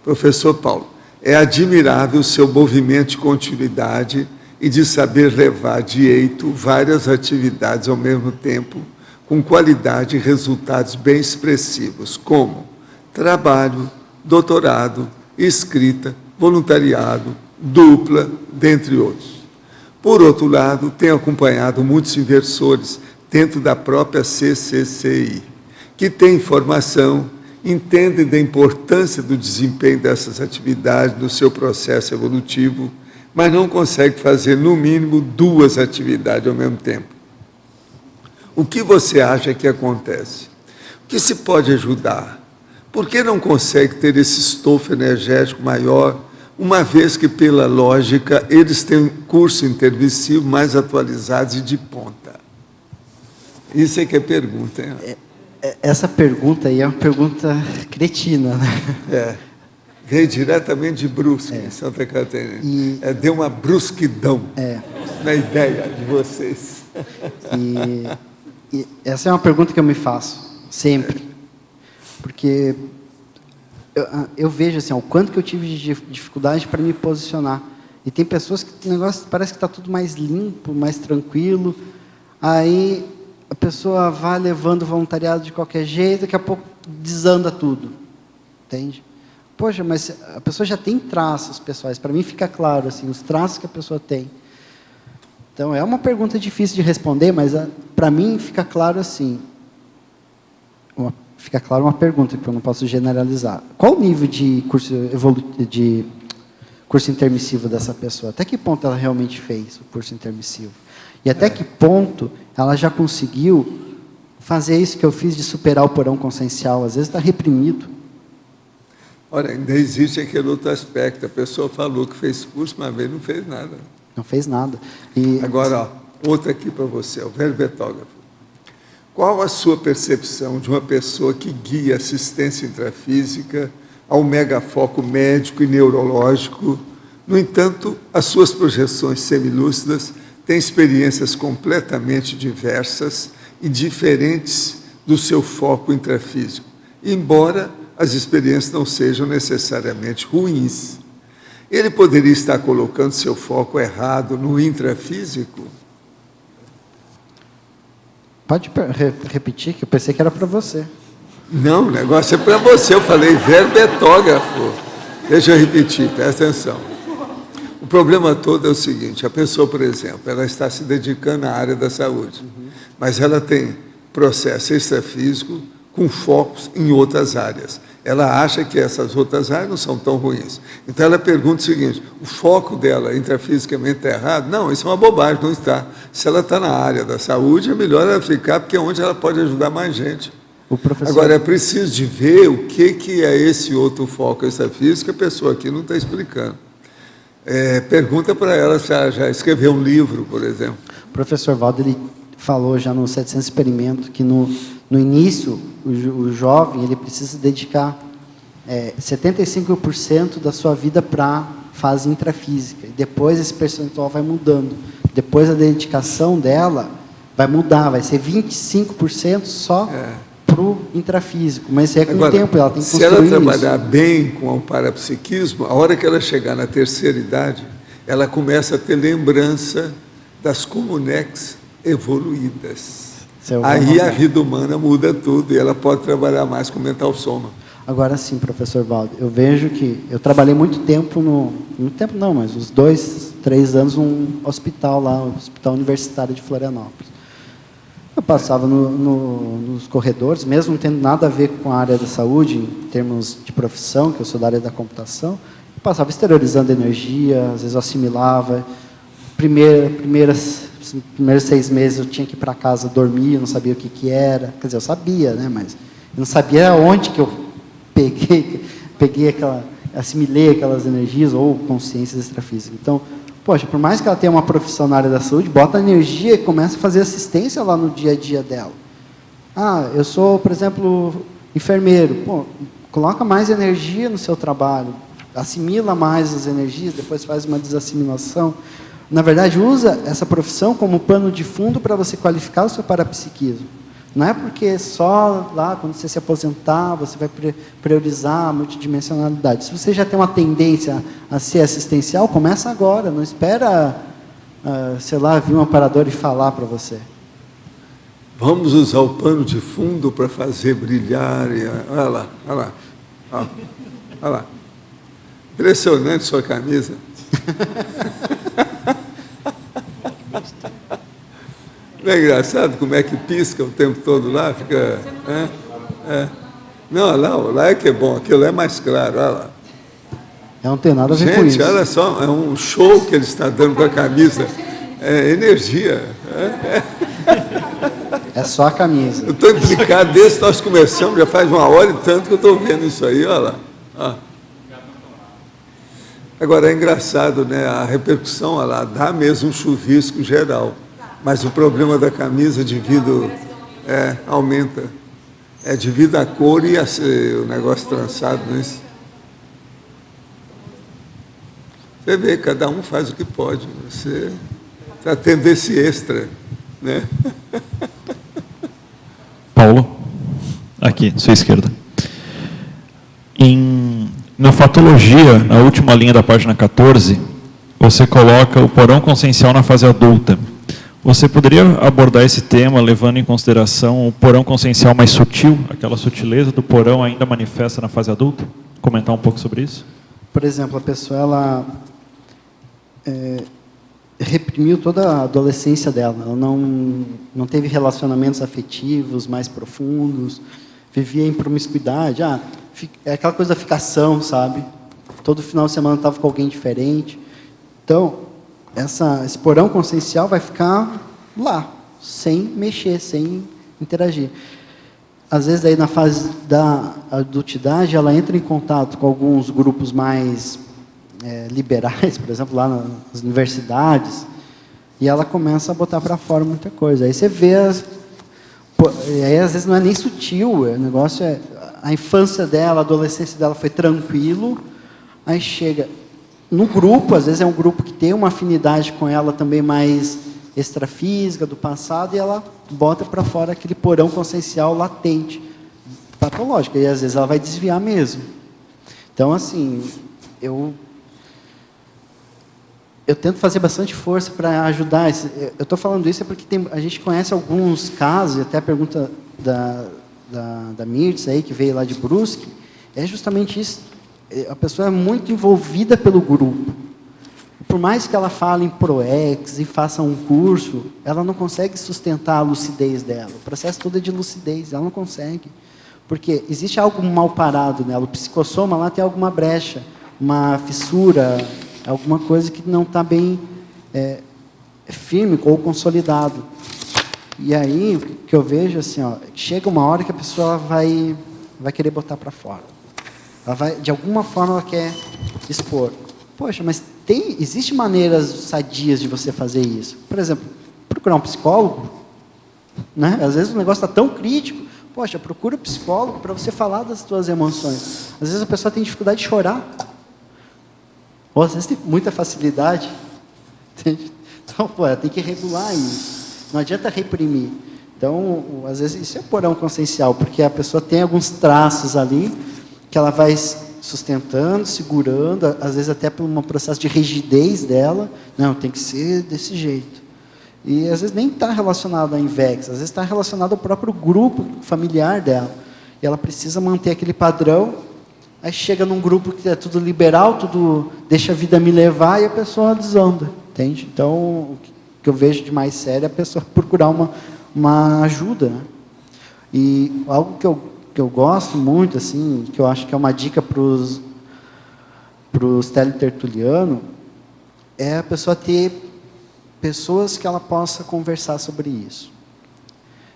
Professor Paulo, é admirável o seu movimento de continuidade e de saber levar de eito várias atividades ao mesmo tempo, com qualidade e resultados bem expressivos, como trabalho, doutorado, escrita, voluntariado, dupla, dentre outros. Por outro lado, tenho acompanhado muitos inversores dentro da própria CCCI, que têm formação, entendem da importância do desempenho dessas atividades no seu processo evolutivo, mas não conseguem fazer, no mínimo, 2 atividades ao mesmo tempo. O que você acha que acontece? O que se pode ajudar? Por que não consegue ter esse estofo energético maior, uma vez que, pela lógica, eles têm um curso intermissivo mais atualizados e de ponta? Isso é que é pergunta, hein? Essa pergunta aí é uma pergunta cretina, né? Veio diretamente de Brusque, em Santa Catarina. Deu uma brusquidão na ideia de vocês. E essa é uma pergunta que eu me faço, sempre. Porque eu vejo assim, o quanto que eu tive de dificuldade para me posicionar. E tem pessoas que o negócio parece que está tudo mais limpo, mais tranquilo. Aí a pessoa vai levando o voluntariado de qualquer jeito, daqui a pouco desanda tudo. Entende? Poxa, mas a pessoa já tem traços pessoais. Para mim fica claro assim, os traços que a pessoa tem. Então, é uma pergunta difícil de responder, mas para mim fica claro assim. Fica claro uma pergunta que eu não posso generalizar. Qual o nível de curso intermissivo dessa pessoa? Até que ponto ela realmente fez o curso intermissivo? E até que ponto ela já conseguiu fazer isso que eu fiz de superar o porão consciencial? Às vezes está reprimido. Olha, ainda existe aquele outro aspecto. A pessoa falou que fez curso, mas não fez nada. Não fez nada. Agora, outra aqui para você, o verbetógrafo. Qual a sua percepção de uma pessoa que guia assistência intrafísica ao megafoco médico e neurológico? No entanto, as suas projeções semilúcidas têm experiências completamente diversas e diferentes do seu foco intrafísico, embora as experiências não sejam necessariamente ruins. Ele poderia estar colocando seu foco errado no intrafísico? Pode repetir, que eu pensei que era para você. Não, o negócio é para você. Eu falei verbetógrafo. Deixa eu repetir, presta atenção. O problema todo é o seguinte, a pessoa, por exemplo, ela está se dedicando à área da saúde, mas ela tem processo extrafísico com focos em outras áreas. Ela acha que essas outras áreas não são tão ruins. Então, ela pergunta o seguinte, o foco dela intrafisicamente está errado? Não, isso é uma bobagem, não está. Se ela está na área da saúde, é melhor ela ficar, porque é onde ela pode ajudar mais gente. Agora, é preciso de ver o que é esse outro foco extrafísico, que a pessoa aqui não está explicando. Pergunta para ela se ela já escreveu um livro, por exemplo. O professor Valdo, ele falou já no 700 Experimento que no início, o jovem ele precisa dedicar 75% da sua vida para a fase intrafísica. E depois esse percentual vai mudando. Depois a dedicação dela vai mudar, vai ser 25% só para o intrafísico. Mas isso é com o tempo, ela tem que construir isso. Se ela trabalhar bem com o parapsiquismo, a hora que ela chegar na terceira idade, ela começa a ter lembrança das comunex evoluídas. Aí a vida humana muda tudo e ela pode trabalhar mais com mental soma. Agora sim, professor Valdo, eu vejo que eu trabalhei muito tempo muito tempo não, mas uns 2, 3 anos num hospital lá, o Hospital Universitário de Florianópolis. Eu passava nos corredores, mesmo não tendo nada a ver com a área da saúde, em termos de profissão, que eu sou da área da computação, eu passava exteriorizando energia, às vezes eu assimilava. Primeiros 6 meses eu tinha que ir para casa dormir, eu não sabia o que era. Quer dizer, eu sabia, né? Mas eu não sabia onde que eu assimilei aquelas energias ou consciências extrafísicas. Então, Poxa, por mais que ela tenha uma profissão na área da saúde, bota energia e começa a fazer assistência lá no dia a dia dela. Ah, eu sou, por exemplo, enfermeiro. Pô, coloca mais energia no seu trabalho, assimila mais as energias, depois faz uma desassimilação. Na verdade, usa essa profissão como pano de fundo para você qualificar o seu parapsiquismo. Não é porque só lá, quando você se aposentar, você vai priorizar a multidimensionalidade. Se você já tem uma tendência a ser assistencial, começa agora. Não espera, sei lá, vir um amparador e falar para você. Vamos usar o pano de fundo para fazer brilhar. Olha lá, olha lá. Olha lá. Impressionante sua camisa. Não é engraçado como é que pisca o tempo todo lá? Fica. Não, lá é que é bom, aquilo é mais claro, olha lá. Não tem nada a ver com isso. Gente, olha só, é um show que ele está dando com a camisa. É energia. É só a camisa. Eu estou implicado desde que nós começamos, já faz 1 hora e tanto que eu estou vendo isso aí, olha lá. Ó. Agora, é engraçado, né? A repercussão, olha lá, dá mesmo um chuvisco geral. Mas o problema da camisa devido aumenta. É devido à cor e o negócio trançado, não é isso? Você vê, cada um faz o que pode. Você está tendo esse extra, né? Paulo, aqui, sua esquerda. Na fatologia, na última linha da página 14, você coloca o porão consciencial na fase adulta. Você poderia abordar esse tema levando em consideração o porão consciencial mais sutil, aquela sutileza do porão ainda manifesta na fase adulta? Comentar um pouco sobre isso? Por exemplo, a pessoa ela reprimiu toda a adolescência dela. Ela não teve relacionamentos afetivos mais profundos, vivia em promiscuidade. É aquela coisa da ficação, sabe? Todo final de semana estava com alguém diferente. Então, esse porão consciencial vai ficar lá, sem mexer, sem interagir. Às vezes, aí, na fase da adultidade, ela entra em contato com alguns grupos mais liberais, por exemplo, lá nas universidades, e ela começa a botar para fora muita coisa. Aí você vê, aí às vezes não é nem sutil, o negócio a infância dela, a adolescência dela foi tranquilo, aí chega no grupo, às vezes é um grupo que tem uma afinidade com ela também mais extrafísica, do passado, e ela bota para fora aquele porão consciencial latente, patológico, e às vezes ela vai desviar mesmo. Então, assim, eu tento fazer bastante força para ajudar. Eu estou falando isso porque a gente conhece alguns casos, e até a pergunta da Mirtz, aí, que veio lá de Brusque, é justamente isso. A pessoa é muito envolvida pelo grupo. Por mais que ela fale em ProEx e faça um curso, ela não consegue sustentar a lucidez dela. O processo todo é de lucidez, ela não consegue. Porque existe algo mal parado nela. O psicossoma lá tem alguma brecha, uma fissura, alguma coisa que não está bem firme ou consolidado. E aí, o que eu vejo, assim, chega uma hora que a pessoa vai querer botar para fora. De alguma forma, ela quer expor. Poxa, mas existe maneiras sadias de você fazer isso. Por exemplo, procurar um psicólogo, né? Às vezes o negócio está tão crítico. Poxa, procura um psicólogo para você falar das suas emoções. Às vezes a pessoa tem dificuldade de chorar. Ou às vezes tem muita facilidade. Então, ela tem que regular isso. Não adianta reprimir. Então, às vezes, isso é porão consciencial, porque a pessoa tem alguns traços ali que ela vai sustentando, segurando, às vezes até por um processo de rigidez dela. Não, tem que ser desse jeito. E às vezes nem está relacionado à INVEX, às vezes está relacionado ao próprio grupo familiar dela. E ela precisa manter aquele padrão. Aí chega num grupo que é tudo liberal, tudo deixa a vida me levar, e a pessoa desanda, entende? Então, o que eu vejo de mais sério é a pessoa procurar uma ajuda, né? E algo que eu gosto muito, assim, que eu acho que é uma dica para os teletertulianos, é a pessoa ter pessoas que ela possa conversar sobre isso.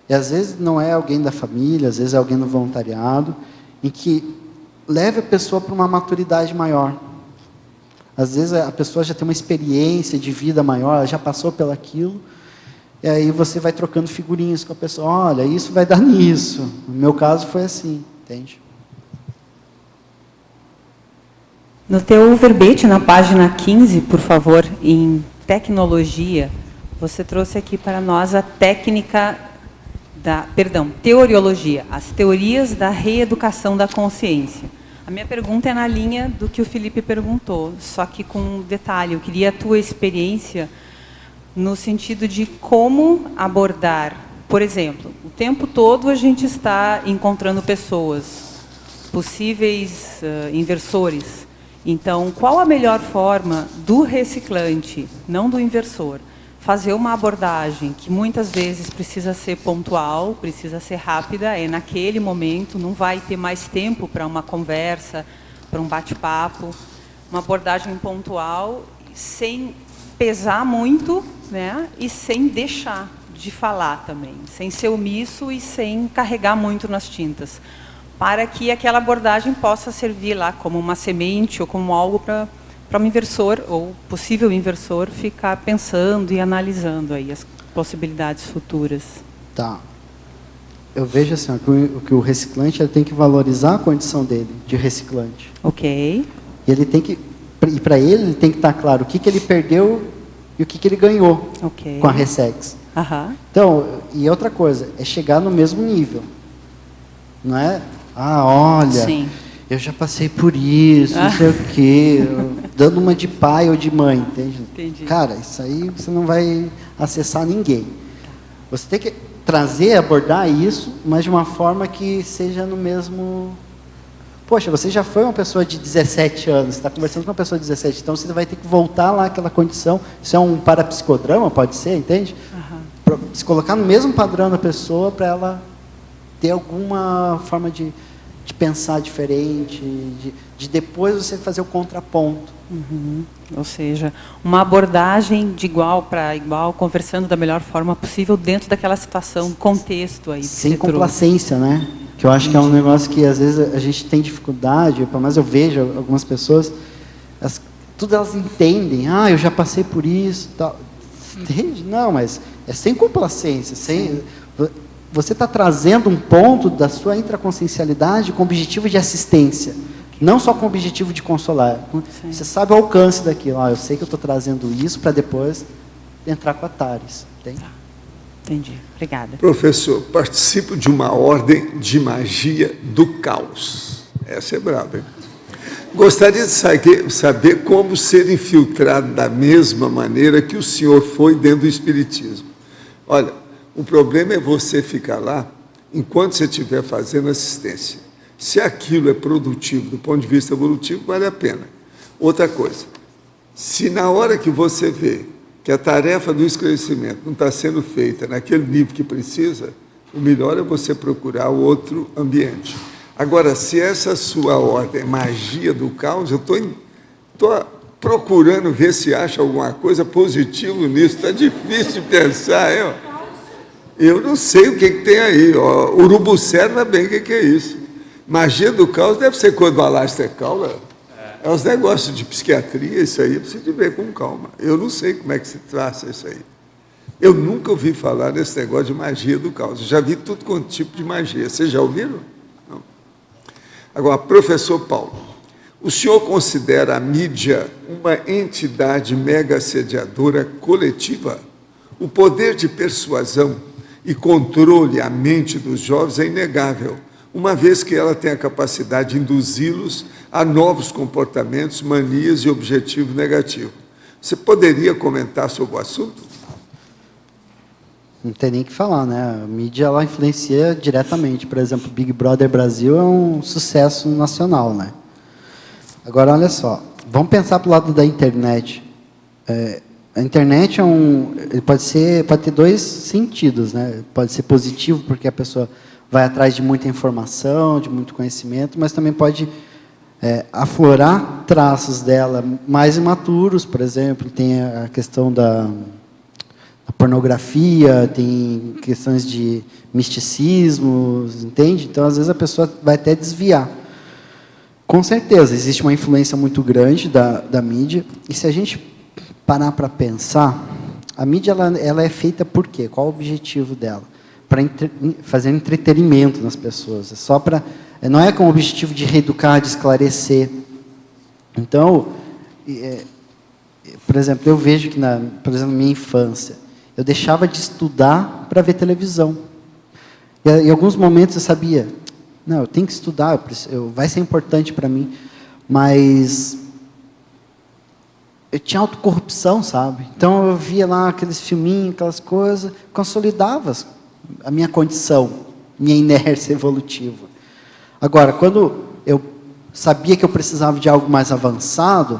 E às vezes não é alguém da família, às vezes é alguém do voluntariado, em que leve a pessoa para uma maturidade maior. Às vezes a pessoa já tem uma experiência de vida maior, ela já passou pelaquilo, e aí você vai trocando figurinhas com a pessoa. Olha, isso vai dar nisso. No meu caso foi assim, entende? No teu verbete, na página 15, por favor, em tecnologia, você trouxe aqui para nós a teoriologia, as teorias da reeducação da consciência. A minha pergunta é na linha do que o Felipe perguntou, só que com um detalhe. Eu queria a tua experiência no sentido de como abordar, por exemplo, o tempo todo a gente está encontrando pessoas, possíveis inversores. Então, qual a melhor forma do reciclante, não do inversor, fazer uma abordagem que muitas vezes precisa ser pontual, precisa ser rápida, é naquele momento, não vai ter mais tempo para uma conversa, para um bate-papo, uma abordagem pontual, sem pesar muito, né, e sem deixar de falar também, sem ser omisso e sem carregar muito nas tintas, para que aquela abordagem possa servir lá como uma semente ou como algo para um inversor ou possível inversor ficar pensando e analisando aí as possibilidades futuras. Tá. Eu vejo assim, que o reciclante ele tem que valorizar a condição dele de reciclante. Ok. E ele tem que, e para ele tem que estar claro o que ele perdeu e o que ele ganhou com a Resex. Então, e outra coisa, é chegar no mesmo nível. Não é? Ah, olha, sim, eu já passei por isso, não sei o quê, dando uma de pai ou de mãe, entende? Entendi. Cara, isso aí você não vai acessar ninguém. Você tem que trazer, abordar isso, mas de uma forma que seja no mesmo... Poxa, você já foi uma pessoa de 17 anos, você está conversando com uma pessoa de 17, então você vai ter que voltar lá àquela condição. Isso é um parapsicodrama, pode ser, entende? Pra se colocar no mesmo padrão da pessoa para ela ter alguma forma de pensar diferente, de depois você fazer o contraponto. Ou seja, uma abordagem de igual para igual, conversando da melhor forma possível dentro daquela situação, contexto aí. Sem complacência, né? Que eu acho que é um negócio que às vezes a gente tem dificuldade, pelo menos eu vejo algumas pessoas, tudo elas entendem, eu já passei por isso, tal. Entende? Não, mas é sem complacência, sem... Você está trazendo um ponto da sua intraconsciencialidade com objetivo de assistência, não só com objetivo de consolar. Sim. Você sabe o alcance daquilo. Eu sei que eu estou trazendo isso para depois entrar com a TARES. Entendi. Obrigada. Professor, participo de uma ordem de magia do caos. Essa é braba, hein? Gostaria de saber como ser infiltrado da mesma maneira que o senhor foi dentro do Espiritismo. Olha, o problema é você ficar lá enquanto você estiver fazendo assistência. Se aquilo é produtivo do ponto de vista evolutivo, vale a pena. Outra coisa, se na hora que você vê que a tarefa do esclarecimento não está sendo feita naquele nível que precisa, o melhor é você procurar outro ambiente. Agora, se essa sua ordem é magia do caos, eu estou procurando ver se acha alguma coisa positiva nisso. Está difícil de pensar, hein? Eu não sei o que tem aí. Urubucé não é bem o que é isso. Magia do caos deve ser quando o Aleister Crowley. É os negócios de psiquiatria, isso aí, precisa de ver com calma. Eu não sei como é que se traça isso aí. Eu nunca ouvi falar nesse negócio de magia do caos. Eu já vi tudo quanto tipo de magia. Vocês já ouviram? Não. Agora, professor Paulo, o senhor considera a mídia uma entidade mega assediadora coletiva? O poder de persuasão e controle à mente dos jovens é inegável, uma vez que ela tem a capacidade de induzi-los a novos comportamentos, manias e objetivos negativos. Você poderia comentar sobre o assunto? Não tem nem o que falar, né? A mídia ela influencia diretamente. Por exemplo, Big Brother Brasil é um sucesso nacional, né? Agora, olha só, vamos pensar para o lado da internet. A internet ele pode ter dois sentidos, né? Pode ser positivo porque a pessoa vai atrás de muita informação, de muito conhecimento, mas também pode aflorar traços dela mais imaturos, por exemplo, tem a questão da pornografia, tem questões de misticismo, entende? Então, às vezes, a pessoa vai até desviar. Com certeza, existe uma influência muito grande da mídia, e se a gente parar para pensar, a mídia ela é feita por quê? Qual o objetivo dela? Para fazer entretenimento nas pessoas, não é com o objetivo de reeducar, de esclarecer. Então, por exemplo, eu vejo que, por exemplo, na minha infância, eu deixava de estudar para ver televisão. E em alguns momentos eu sabia, não, eu tenho que estudar, vai ser importante para mim, mas eu tinha autocorrupção, sabe? Então eu via lá aqueles filminhos, aquelas coisas, consolidava a minha condição, minha inércia evolutiva. Agora, quando eu sabia que eu precisava de algo mais avançado,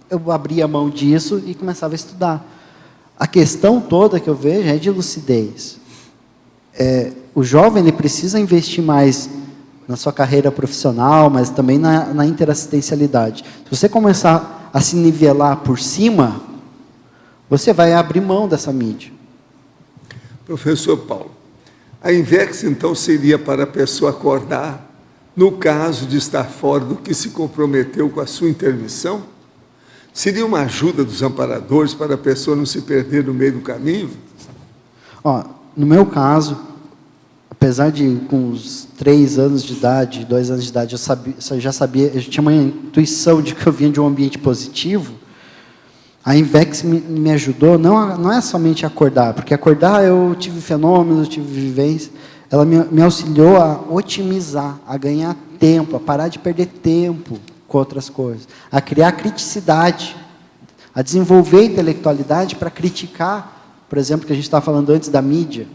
eu abria a mão disso e começava a estudar. A questão toda que eu vejo é de lucidez. O jovem ele precisa investir mais na sua carreira profissional, mas também na interassistencialidade. Se você começar a se nivelar por cima, você vai abrir mão dessa mídia. Professor Paulo, a INVEX, então, seria para a pessoa acordar no caso de estar fora do que se comprometeu com a sua intermissão? Seria uma ajuda dos amparadores para a pessoa não se perder no meio do caminho? No meu caso, apesar de com uns 3 anos de idade, 2 anos de idade, eu já sabia, eu tinha uma intuição de que eu vinha de um ambiente positivo, a INVEX me ajudou, não é somente acordar, porque acordar eu tive fenômenos, eu tive vivência, ela me auxiliou a otimizar, a ganhar tempo, a parar de perder tempo com outras coisas, a criar criticidade, a desenvolver a intelectualidade para criticar, por exemplo, que a gente estava falando antes da mídia.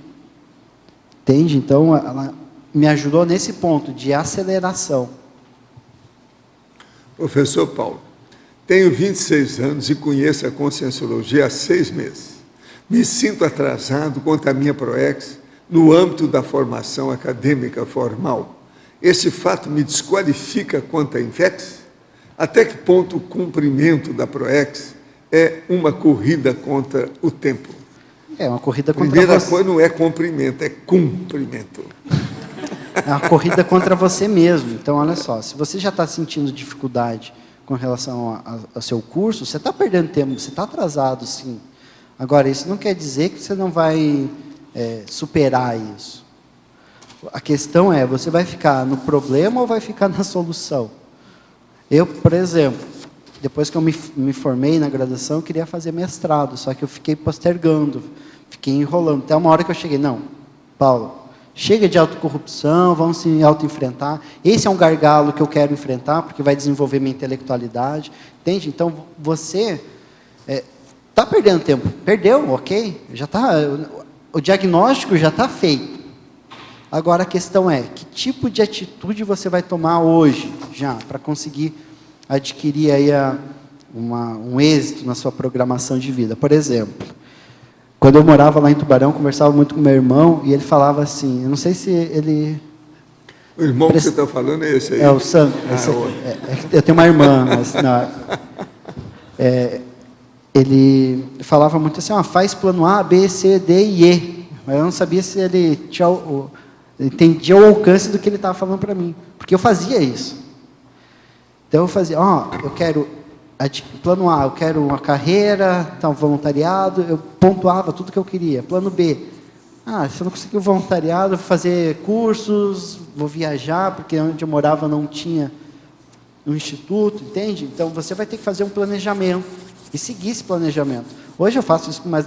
Entende? Então, ela me ajudou nesse ponto de aceleração. Professor Paulo, tenho 26 anos e conheço a Conscienciologia há 6 meses. Me sinto atrasado quanto à minha PROEX no âmbito da formação acadêmica formal. Esse fato me desqualifica quanto à INVEX? Até que ponto o cumprimento da PROEX é uma corrida contra o tempo? É uma corrida contra Primeira você. coisa não é cumprimento, é cumprimento. É uma corrida contra você mesmo. Então, olha só, se você já está sentindo dificuldade com relação ao seu curso, você está perdendo tempo, você está atrasado, sim. Agora, isso não quer dizer que você não vai superar isso. A questão é, você vai ficar no problema ou vai ficar na solução? Eu, por exemplo, depois que eu me formei na graduação, eu queria fazer mestrado, só que eu fiquei postergando, fiquei enrolando. Até uma hora que eu cheguei, não, Paulo, chega de autocorrupção, vamos se auto-enfrentar. Esse é um gargalo que eu quero enfrentar, porque vai desenvolver minha intelectualidade. Entende? Então, você está perdendo tempo. Perdeu, ok. Já tá, o diagnóstico já está feito. Agora, a questão é, que tipo de atitude você vai tomar hoje, já, para conseguir adquirir aí um êxito na sua programação de vida? Por exemplo, quando eu morava lá em Tubarão, conversava muito com meu irmão, e ele falava assim, eu não sei se ele... O irmão que você está falando é esse aí? É o Sam. Eu tenho uma irmã, mas não. Ele falava muito assim, faz plano A, B, C, D e E. Mas eu não sabia se ele entendia o alcance do que ele estava falando para mim. Porque eu fazia isso. Então eu fazia, eu quero... Plano A, eu quero uma carreira, voluntariado, eu pontuava tudo que eu queria. Plano B, se eu não conseguir o voluntariado, vou fazer cursos, vou viajar, porque onde eu morava não tinha um instituto, entende? Então, você vai ter que fazer um planejamento e seguir esse planejamento. Hoje eu faço isso com mais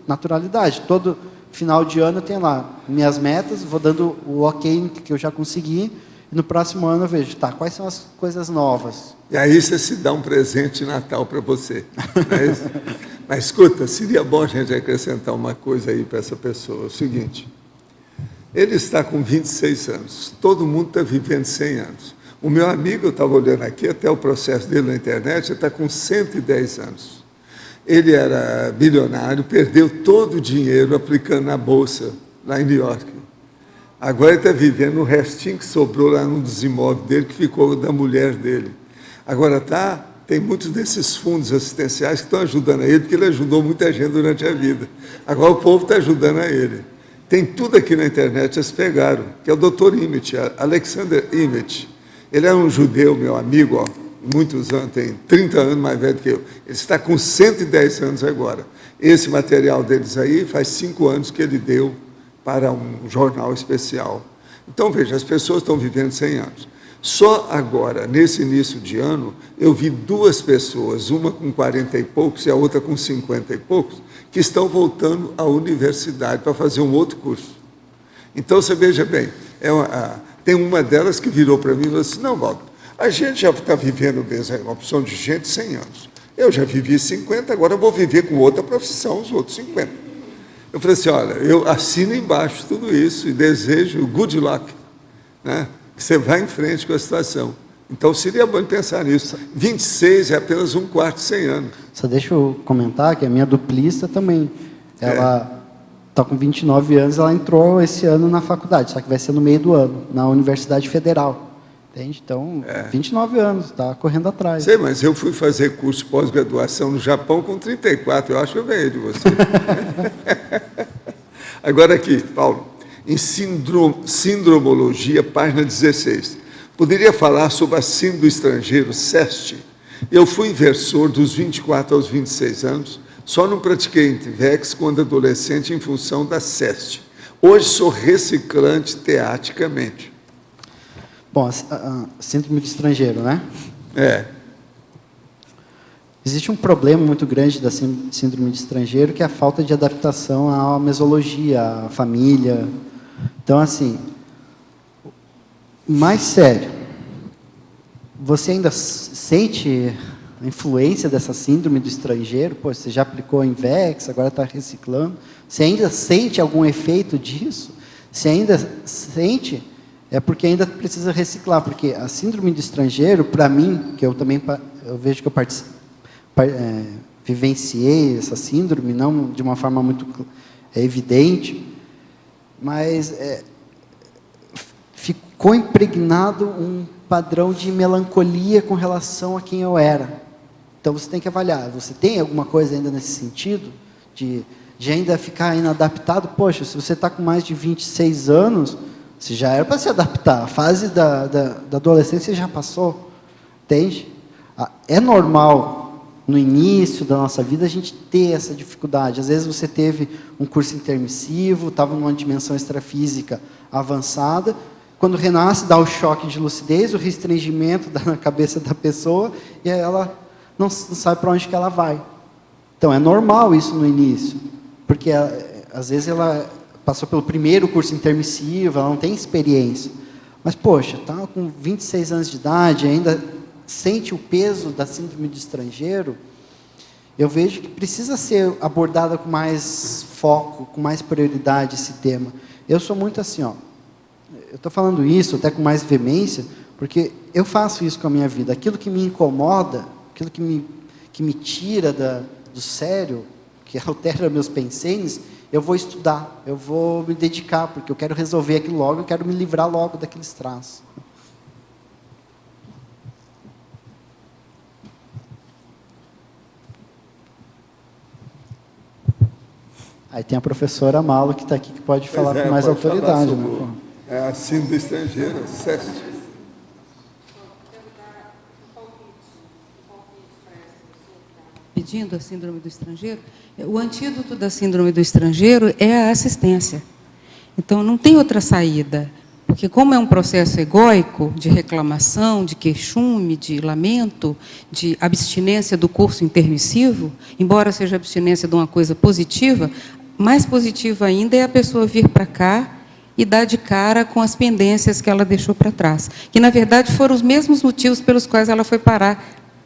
naturalidade. Todo final de ano eu tenho lá minhas metas, vou dando o ok que eu já consegui, e no próximo ano eu vejo, quais são as coisas novas? E aí você se dá um presente de Natal para você. Mas escuta, seria bom a gente acrescentar uma coisa aí para essa pessoa. É o seguinte, ele está com 26 anos, todo mundo está vivendo 100 anos. O meu amigo, eu estava olhando aqui, até o processo dele na internet, ele está com 110 anos. Ele era bilionário, perdeu todo o dinheiro aplicando na Bolsa, lá em New York. Agora ele está vivendo o restinho que sobrou lá num dos imóveis dele, que ficou da mulher dele. Agora tem muitos desses fundos assistenciais que estão ajudando a ele, porque ele ajudou muita gente durante a vida. Agora o povo está ajudando a ele. Tem tudo aqui na internet, vocês pegaram, que é o Dr. Emmett, Alexander Emmett. Ele é um judeu, meu amigo, ó, muitos anos, tem 30 anos mais velho que eu. Ele está com 110 anos agora. Esse material deles aí faz 5 anos que ele deu para um jornal especial. Então, veja, as pessoas estão vivendo 100 anos. Só agora, nesse início de ano, eu vi 2 pessoas, uma com 40 e poucos e a outra com 50 e poucos, que estão voltando à universidade para fazer um outro curso. Então, você veja bem, tem uma delas que virou para mim e falou assim, não, Walter, a gente já está vivendo mesmo, uma opção de gente 100 anos. Eu já vivi 50, agora eu vou viver com outra profissão, os outros 50. Eu falei assim, olha, eu assino embaixo tudo isso e desejo good luck, né? Que você vá em frente com a situação. Então, seria bom pensar nisso. 26 é apenas um quarto de 100 anos. Só deixa eu comentar que a minha duplista também, ela está com 29 anos, ela entrou esse ano na faculdade, só que vai ser no meio do ano, na Universidade Federal. Entende? Então, 29 anos, está correndo atrás. Sei, mas eu fui fazer curso de pós-graduação no Japão com 34, eu acho que eu ganhei de você. Agora aqui, Paulo, em Sindromologia, página 16. Poderia falar sobre a síndrome do estrangeiro, SEST? Eu fui inversor dos 24 aos 26 anos, só não pratiquei Intivex quando adolescente em função da SEST. Hoje sou reciclante teaticamente. Bom, síndrome do estrangeiro, né? Existe um problema muito grande da síndrome de estrangeiro, que é a falta de adaptação à mesologia, à família. Então, assim, mais sério, você ainda sente a influência dessa síndrome do estrangeiro? Pô, você já aplicou Invex, agora está reciclando. Você ainda sente algum efeito disso? Se ainda sente, é porque ainda precisa reciclar, porque a síndrome do estrangeiro, para mim, que eu também vejo que eu vivenciei essa síndrome, não de uma forma muito evidente, mas ficou impregnado um padrão de melancolia com relação a quem eu era. Então, você tem que avaliar, você tem alguma coisa ainda nesse sentido, de ainda ficar inadaptado? Poxa, se você está com mais de 26 anos, você já era para se adaptar, a fase da adolescência já passou, entende? É normal, no início da nossa vida, a gente ter essa dificuldade. Às vezes você teve um curso intermissivo, estava numa dimensão extrafísica avançada, quando renasce, dá o choque de lucidez, o restringimento na cabeça da pessoa, e ela não sabe para onde que ela vai. Então, é normal isso no início, porque às vezes ela passou pelo primeiro curso intermissivo, ela não tem experiência. Mas, poxa, está com 26 anos de idade, ainda sente o peso da síndrome do estrangeiro, eu vejo que precisa ser abordada com mais foco, com mais prioridade esse tema. Eu sou muito assim, ó, eu estou falando isso até com mais veemência, porque eu faço isso com a minha vida. Aquilo que me incomoda, aquilo que me tira do sério, que altera meus pensenes, eu vou estudar, eu vou me dedicar, porque eu quero resolver aquilo logo, eu quero me livrar logo daqueles traços. Aí tem a professora Malo, que está aqui, que pode falar com mais autoridade. Né? É a síndrome do estrangeiro, SEST. Pedindo a síndrome do estrangeiro, o antídoto da síndrome do estrangeiro é a assistência. Então, não tem outra saída, porque como é um processo egóico, de reclamação, de queixume, de lamento, de abstinência do curso intermissivo, embora seja abstinência de uma coisa positiva, mais positiva ainda é a pessoa vir para cá e dar de cara com as pendências que ela deixou para trás, que, na verdade, foram os mesmos motivos pelos quais ela foi parar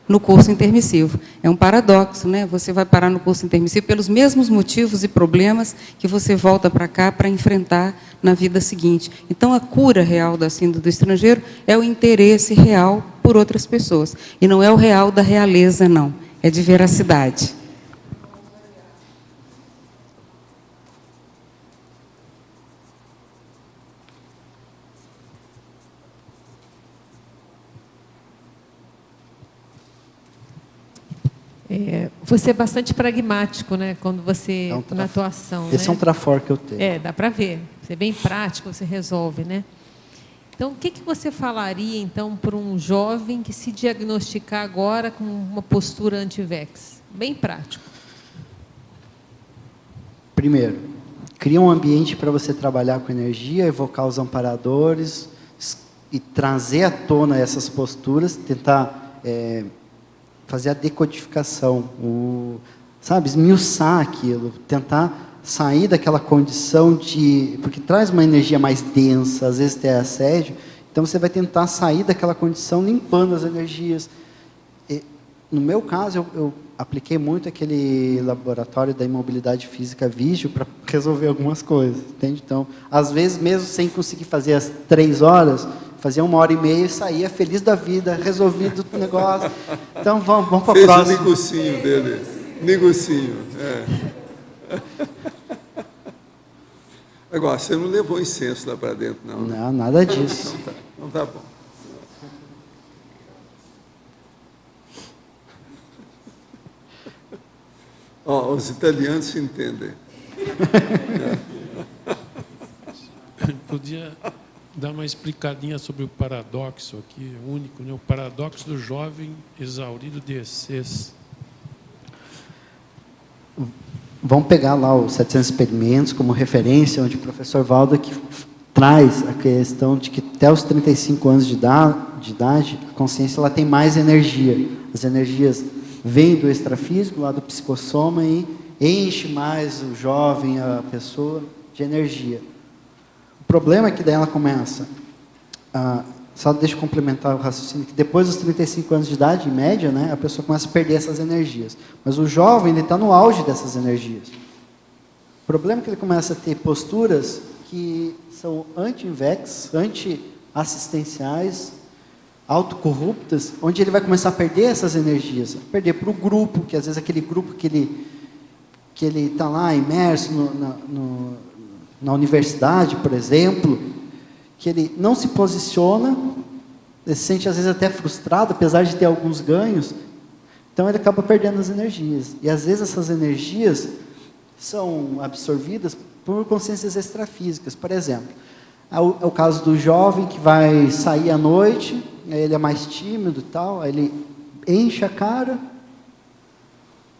no curso intermissivo. É um paradoxo, né? Você vai parar no curso intermissivo pelos mesmos motivos e problemas que você volta para cá para enfrentar na vida seguinte. Então, a cura real da síndrome do estrangeiro é o interesse real por outras pessoas. E não é o real da realeza, não. É de veracidade. Você é bastante pragmático, né? Quando você na atuação. Esse né? é um trafor que eu tenho. Dá para ver. Você é bem prático, você resolve, né? Então, o que você falaria, então, para um jovem que se diagnosticar agora com uma postura anti-vex? Bem prático. Primeiro, cria um ambiente para você trabalhar com energia, evocar os amparadores e trazer à tona essas posturas, tentar fazer a decodificação, sabe, esmiuçar aquilo, tentar sair daquela condição de... Porque traz uma energia mais densa, às vezes tem assédio, então você vai tentar sair daquela condição limpando as energias. No meu caso, eu apliquei muito aquele laboratório da imobilidade física Vígio para resolver algumas coisas, entende? Então, às vezes, mesmo sem conseguir fazer as 3 horas, fazia 1h30 e saía feliz da vida, resolvido o negócio. Então, vamos para a próxima. Fez o negocinho dele. Negocinho, Agora, você não levou incenso lá para dentro, não? Não, nada disso. Então tá bom. Ó, os italianos se entendem. Podia dar uma explicadinha sobre o paradoxo aqui, único, né? O paradoxo do jovem exaurido de excesso. Vamos pegar lá os 700 experimentos como referência, onde o professor Valdo que traz a questão de que até os 35 anos de idade, a consciência ela tem mais energia. As energias vêm do extrafísico, lá do psicossoma, e enche mais o jovem, a pessoa, de energia. O problema é que daí ela começa só deixa eu complementar o raciocínio, que depois dos 35 anos de idade, em média, né, a pessoa começa a perder essas energias. Mas o jovem está no auge dessas energias. O problema é que ele começa a ter posturas que são anti-invex, anti-assistenciais, autocorruptas, onde ele vai começar a perder essas energias. Perder para o grupo, que às vezes aquele grupo que ele está lá imerso na universidade, por exemplo, que ele não se posiciona, ele se sente às vezes até frustrado, apesar de ter alguns ganhos, então ele acaba perdendo as energias. E às vezes essas energias são absorvidas por consciências extrafísicas. Por exemplo, é o caso do jovem que vai sair à noite, aí ele é mais tímido e tal, aí ele enche a cara,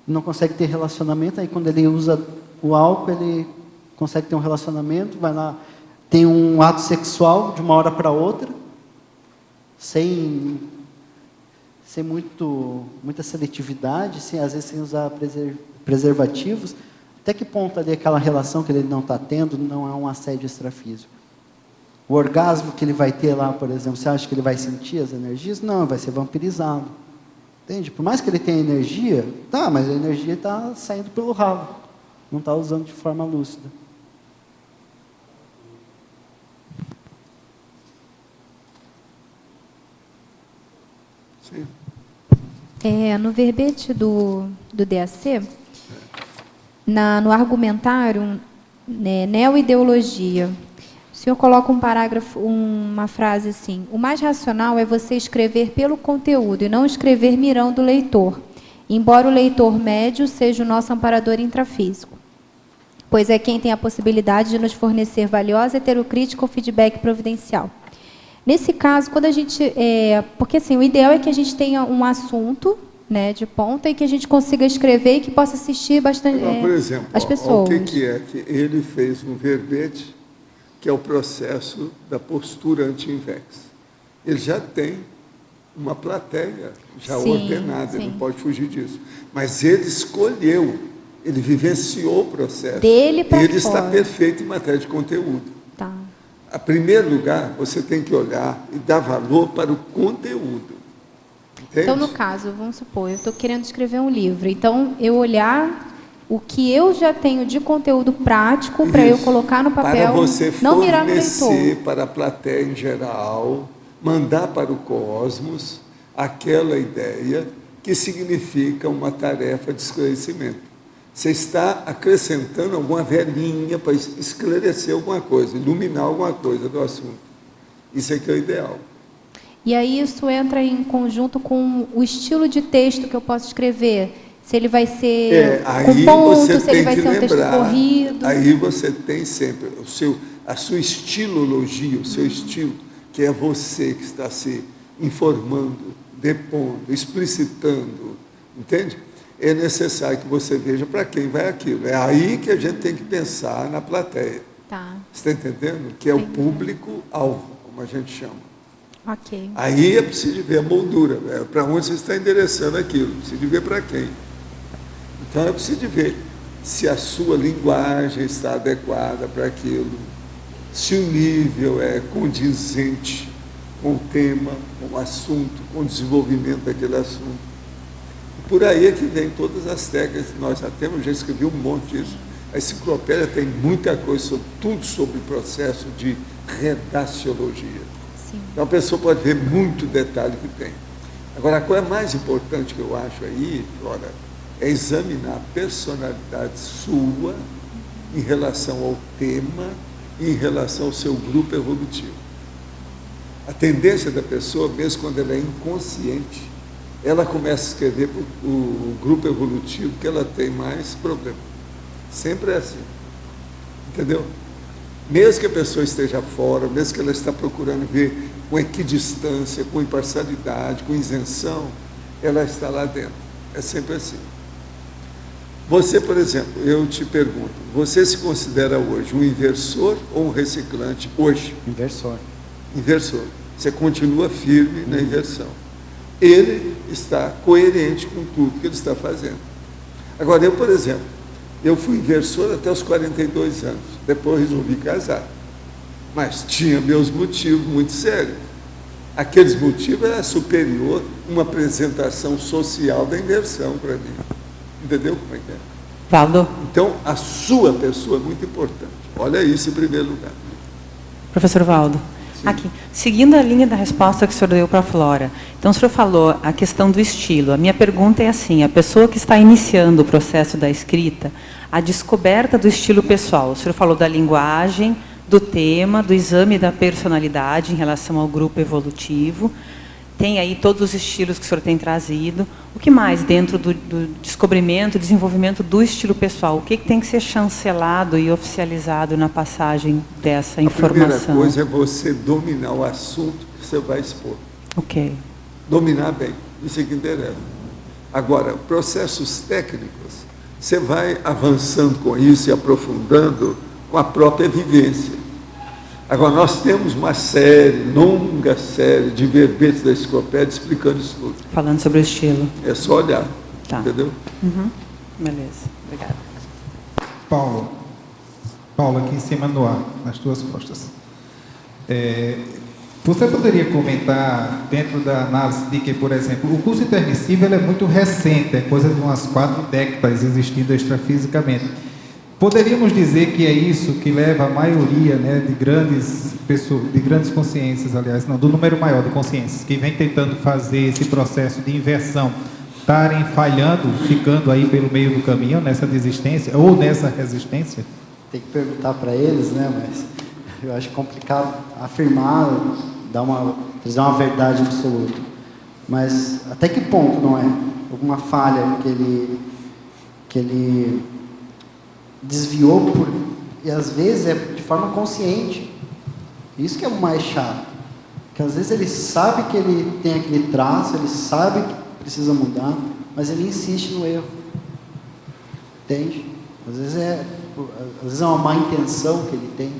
não consegue ter relacionamento, aí quando ele usa o álcool, ele consegue ter um relacionamento, vai lá, tem um ato sexual de uma hora para outra, sem muita seletividade, às vezes sem usar preservativos. Até que ponto ali aquela relação que ele não está tendo não é um assédio extrafísico? O orgasmo que ele vai ter lá, por exemplo, você acha que ele vai sentir as energias? Não, vai ser vampirizado. Entende? Por mais que ele tenha energia, tá, mas a energia está saindo pelo ralo, não está usando de forma lúcida. No verbete do DAC, no argumentário, neoideologia, o senhor coloca um parágrafo, uma frase assim: o mais racional é você escrever pelo conteúdo e não escrever mirando o leitor, embora o leitor médio seja o nosso amparador intrafísico, pois é quem tem a possibilidade de nos fornecer valiosa heterocrítica ou feedback providencial. Nesse caso, quando a gente... porque assim, o ideal é que a gente tenha um assunto, né, de ponta e que a gente consiga escrever e que possa assistir bastante por exemplo, as pessoas. O que é que ele fez um verbete, que é o processo da postura anti-invex. Ele já tem uma plateia já ordenada, ele não pode fugir disso. Mas ele escolheu, ele vivenciou o processo. Dele para fora. Ele está perfeito em matéria de conteúdo. Tá. Em primeiro lugar, você tem que olhar e dar valor para o conteúdo. Entende? Então, no caso, vamos supor, eu estou querendo escrever um livro. Então, eu olhar o que eu já tenho de conteúdo prático para eu colocar no papel, para você não mirar no leitor. fornecer para a plateia em geral, mandar para o cosmos aquela ideia que significa uma tarefa de esclarecimento. Você está acrescentando alguma velhinha para esclarecer alguma coisa, iluminar alguma coisa do assunto. Isso é que é o ideal. E aí isso entra em conjunto com o estilo de texto que eu posso escrever. Se ele vai ser com ponto, se ele vai ser um texto corrido. Aí você tem sempre a sua estilologia, o seu estilo, que é você que está se informando, depondo, explicitando, entende? É necessário que você veja para quem vai aquilo. É aí que a gente tem que pensar na plateia. Tá. Você está entendendo? Que é o público-alvo, como a gente chama. Ok. Aí é preciso ver a moldura, para onde você está endereçando aquilo, precisa ver para quem. Então é preciso ver se a sua linguagem está adequada para aquilo, se o nível é condizente com o tema, com o assunto, com o desenvolvimento daquele assunto. E por aí é que vem todas as técnicas que nós já temos, já escrevi um monte disso. A enciclopédia tem muita coisa, sobre, tudo sobre o processo de redaciologia. Sim. Então a pessoa pode ver muito detalhe que tem. Agora, a coisa mais importante que eu acho aí, Flora, é examinar a personalidade sua em relação ao tema e em relação ao seu grupo evolutivo. A tendência da pessoa, mesmo quando ela é inconsciente, ela começa a escrever para o grupo evolutivo que ela tem mais problema. Sempre é assim. Entendeu? Mesmo que a pessoa esteja fora, mesmo que ela está procurando ver com equidistância, com imparcialidade, com isenção, ela está lá dentro. É sempre assim. Você, por exemplo, eu te pergunto, você se considera hoje um inversor ou um reciclante hoje? Inversor. Inversor. Você continua firme na inversão. Ele está coerente com tudo que ele está fazendo. Agora, eu, por exemplo, eu fui inversor até os 42 anos. Depois resolvi casar. Mas tinha meus motivos muito sérios. Aqueles motivos eram superior a uma apresentação social da inversão para mim. Entendeu como é que é? Valdo. Então, a sua pessoa é muito importante. Olha isso em primeiro lugar. Professor Valdo. Sim. Aqui, seguindo a linha da resposta que o senhor deu para a Flora. Então, o senhor falou a questão do estilo. A minha pergunta é assim, a pessoa que está iniciando o processo da escrita, a descoberta do estilo pessoal. O senhor falou da linguagem, do tema, do exame da personalidade em relação ao grupo evolutivo. Tem aí todos os estilos que o senhor tem trazido. O que mais dentro do descobrimento, desenvolvimento do estilo pessoal? O que tem que ser chancelado e oficializado na passagem dessa informação? A primeira coisa é você dominar o assunto que você vai expor. Ok. Dominar bem, isso é que interessa. Agora, processos técnicos, você vai avançando com isso e aprofundando com a própria vivência. Agora, nós temos uma longa série de verbetes da enciclopédia explicando isso tudo. Falando sobre o estilo. É só olhar, tá. Entendeu? Uhum. Beleza, obrigada. Paulo, aqui em cima no ar, nas tuas costas. Você poderia comentar, dentro da análise de que, por exemplo, o curso intermissivo ele é muito recente, é coisa de umas 4 décadas existindo extrafisicamente. Poderíamos dizer que é isso que leva a maioria, né, de grandes pessoas, de grandes consciências, aliás, não, do número maior de consciências, que vem tentando fazer esse processo de inversão, estarem falhando, ficando aí pelo meio do caminho, nessa desistência ou nessa resistência? Tem que perguntar para eles, né, mas eu acho complicado afirmar, trazer uma verdade absoluta. Mas até que ponto não é? Alguma falha que ele desviou e às vezes é de forma consciente. Isso que é o mais chato. Porque às vezes ele sabe que ele tem aquele traço, ele sabe que precisa mudar, mas ele insiste no erro. Entende? Às vezes é uma má intenção que ele tem.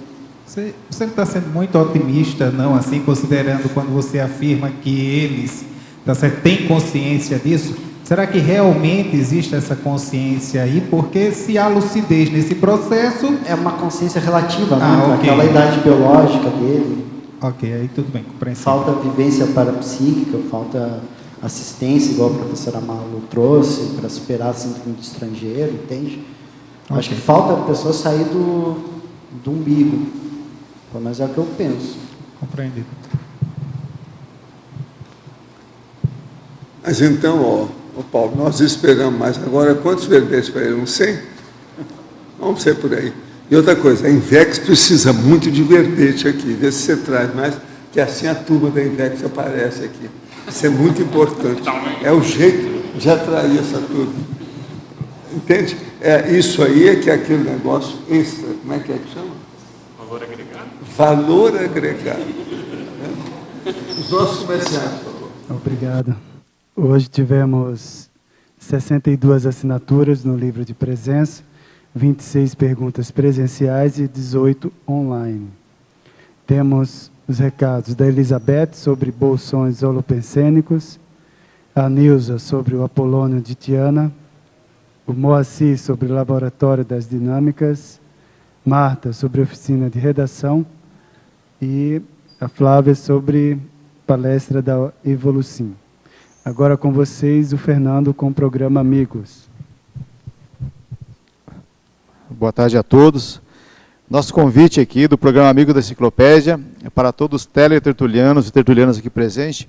Você está sendo muito otimista, não? Assim, considerando quando você afirma que eles, tá certo, têm consciência disso? Será que realmente existe essa consciência aí? Porque se há lucidez nesse processo... É uma consciência relativa, né? Okay. Aquela idade biológica dele. Ok, aí tudo bem, compreensível. Falta vivência parapsíquica, falta assistência, igual a professora Malu trouxe, para superar a síndrome do estrangeiro, entende? Okay. Acho que falta a pessoa sair do umbigo. Mas é o que eu penso. Compreendido. Mas então, Paulo, nós esperamos mais. Agora, quantos verbetes para ele? Uns 100? Vamos ser por aí. E outra coisa, a Invex precisa muito de verbete aqui. Vê se você traz mais, que assim a turma da Invex aparece aqui. Isso é muito importante. É o jeito de atrair essa turma. Entende? Isso aí é que é aquele negócio extra. Como é que chama? Valor agregado. Valor agregado. Os nossos comerciantes, por favor. Obrigado. Hoje tivemos 62 assinaturas no livro de presença, 26 perguntas presenciais e 18 online. Temos os recados da Elizabeth sobre bolsões holopensênicos, a Nilza sobre o Apolônio de Tiana, o Moacir sobre o Laboratório das Dinâmicas, Marta sobre oficina de redação e a Flávia sobre palestra da Evolucim. Agora com vocês, o Fernando com o programa Amigos. Boa tarde a todos. Nosso convite aqui do programa Amigo da Enciclopédia é para todos os teletertulianos e tertulianas aqui presentes,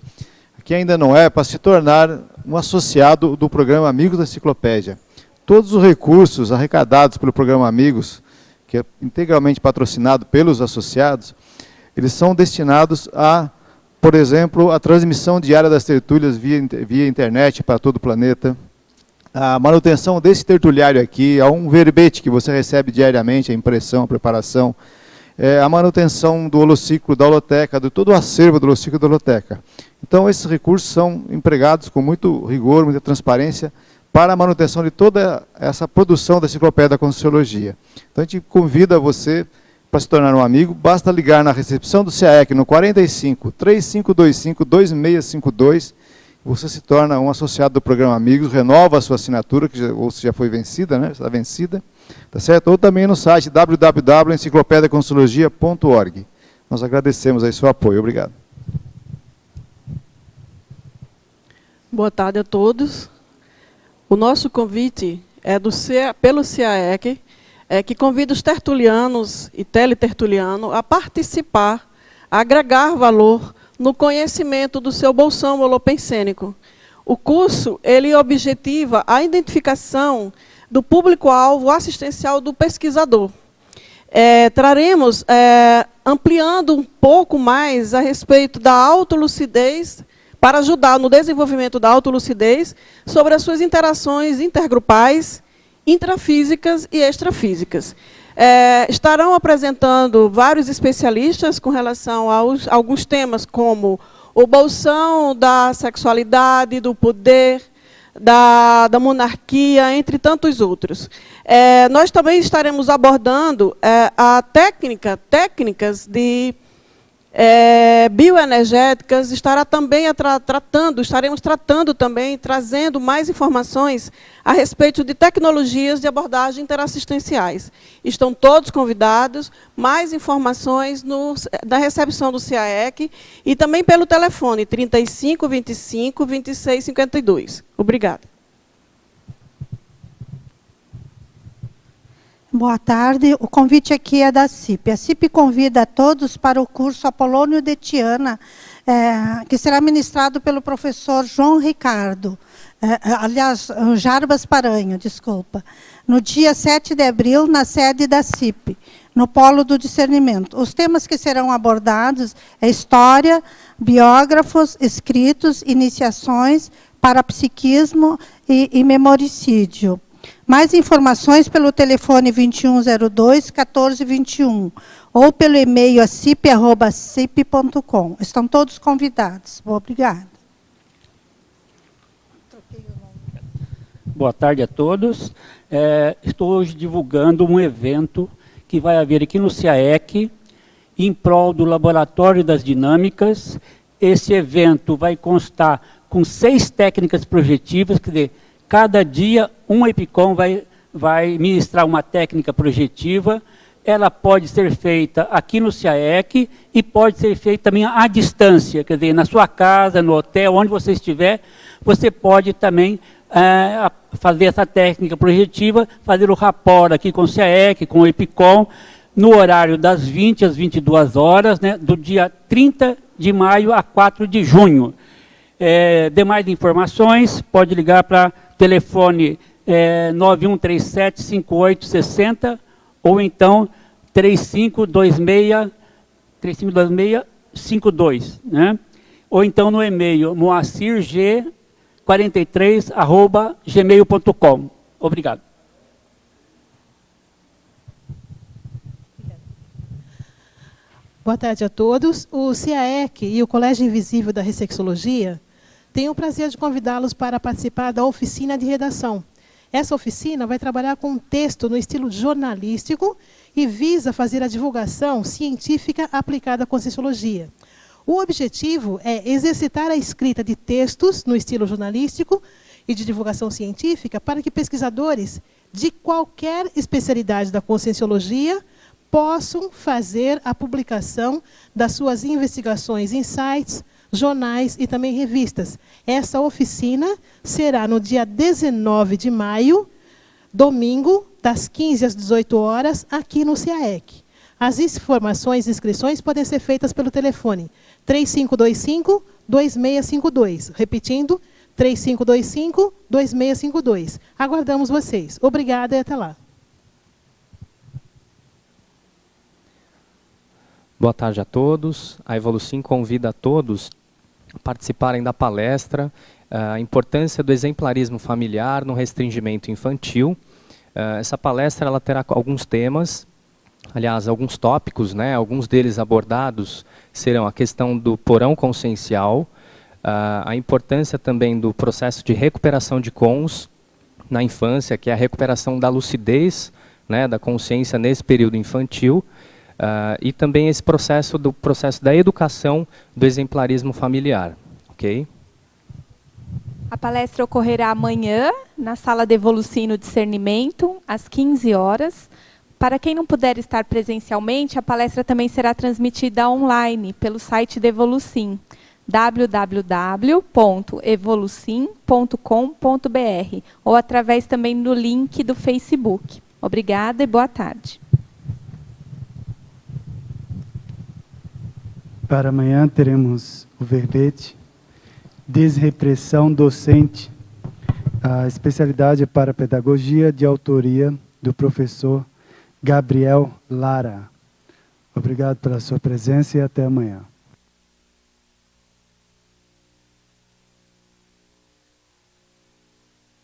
que ainda não é, para se tornar um associado do programa Amigos da Enciclopédia. Todos os recursos arrecadados pelo programa Amigos, que é integralmente patrocinado pelos associados, eles são destinados a, por exemplo, a transmissão diária das tertúlias via internet para todo o planeta, a manutenção desse tertuliário aqui, a um verbete que você recebe diariamente, a impressão, a preparação, a manutenção do holociclo da holoteca, de todo o acervo do holociclo da holoteca. Então, esses recursos são empregados com muito rigor, muita transparência, para a manutenção de toda essa produção da Enciclopédia da Conscienciologia. Então, a gente convida você para se tornar um amigo, basta ligar na recepção do CAEC no 45 3525 2652, você se torna um associado do programa Amigos, renova a sua assinatura, que já foi vencida, né? Está vencida, tá certo? Ou também no site www.enciclopediaconscienciologia.org. Nós agradecemos aí seu apoio. Obrigado. Boa tarde a todos. O nosso convite é pelo CAEC, que convida os tertulianos e teletertulianos a participar, a agregar valor no conhecimento do seu bolsão holopensênico. O curso, ele objetiva a identificação do público-alvo assistencial do pesquisador. Traremos, ampliando um pouco mais a respeito da autolucidez, para ajudar no desenvolvimento da autolucidez sobre as suas interações intergrupais, intrafísicas e extrafísicas. Estarão apresentando vários especialistas com relação a alguns temas como o bolsão da sexualidade, do poder, da monarquia, entre tantos outros. Nós também estaremos abordando técnicas de bioenergéticas, estaremos tratando também, trazendo mais informações a respeito de tecnologias de abordagem interassistenciais. Estão todos convidados, mais informações na recepção do CAEC e também pelo telefone 35 25 26 52. Obrigada. Boa tarde. O convite aqui é da CIP. A CIP convida a todos para o curso Apolônio de Tiana, que será ministrado pelo professor João Ricardo, Jarbas Paranho, desculpa, no dia 7 de abril, na sede da CIP, no Polo do Discernimento. Os temas que serão abordados é história, biógrafos, escritos, iniciações, parapsiquismo e memoricídio. Mais informações pelo telefone 2102-1421 ou pelo e-mail cip@cip.com. Estão todos convidados. Obrigada. Boa tarde a todos. Estou hoje divulgando um evento que vai haver aqui no CAEC, em prol do Laboratório das Dinâmicas. Esse evento vai constar com 6 técnicas projetivas, quer dizer, cada dia, um EPICOM vai ministrar uma técnica projetiva. Ela pode ser feita aqui no CAEC e pode ser feita também à distância, quer dizer, na sua casa, no hotel, onde você estiver, você pode também fazer essa técnica projetiva, fazer o rapport aqui com o CAEC, com o EPICOM, no horário das 20 às 22 horas, né, do dia 30 de maio a 4 de junho. Demais informações, pode ligar para telefone 9137-5860 ou então 3526-52, né? Ou então no e-mail moacirg43@gmail.com. Obrigado. Boa tarde a todos. O CIAEC e o Colégio Invisível da Ressexologia têm o prazer de convidá-los para participar da oficina de redação. Essa oficina vai trabalhar com um texto no estilo jornalístico e visa fazer a divulgação científica aplicada à Conscienciologia. O objetivo é exercitar a escrita de textos no estilo jornalístico e de divulgação científica para que pesquisadores de qualquer especialidade da Conscienciologia possam fazer a publicação das suas investigações em sites, jornais e também revistas. Essa oficina será no dia 19 de maio, domingo, das 15 às 18 horas, aqui no CIAEC. As informações e inscrições podem ser feitas pelo telefone 3525-2652. Repetindo, 3525-2652. Aguardamos vocês. Obrigada e até lá. Boa tarde a todos. A Evolucim convida a todos a participarem da palestra a importância do exemplarismo familiar no restringimento infantil. Essa palestra ela terá alguns temas, aliás, alguns tópicos, né? Alguns deles abordados serão a questão do porão consciencial, a importância também do processo de recuperação de cons na infância, que é a recuperação da lucidez, né, da consciência nesse período infantil, e também esse processo da educação do exemplarismo familiar. Ok? A palestra ocorrerá amanhã, na sala de Evolucim no Discernimento, às 15 horas. Para quem não puder estar presencialmente, a palestra também será transmitida online pelo site da Evolucim, www.evolucim.com.br, ou através também do link do Facebook. Obrigada e boa tarde. Para amanhã teremos o verbete Desrepressão Docente. A especialidade é para pedagogia, de autoria do professor Gabriel Lara. Obrigado pela sua presença e até amanhã.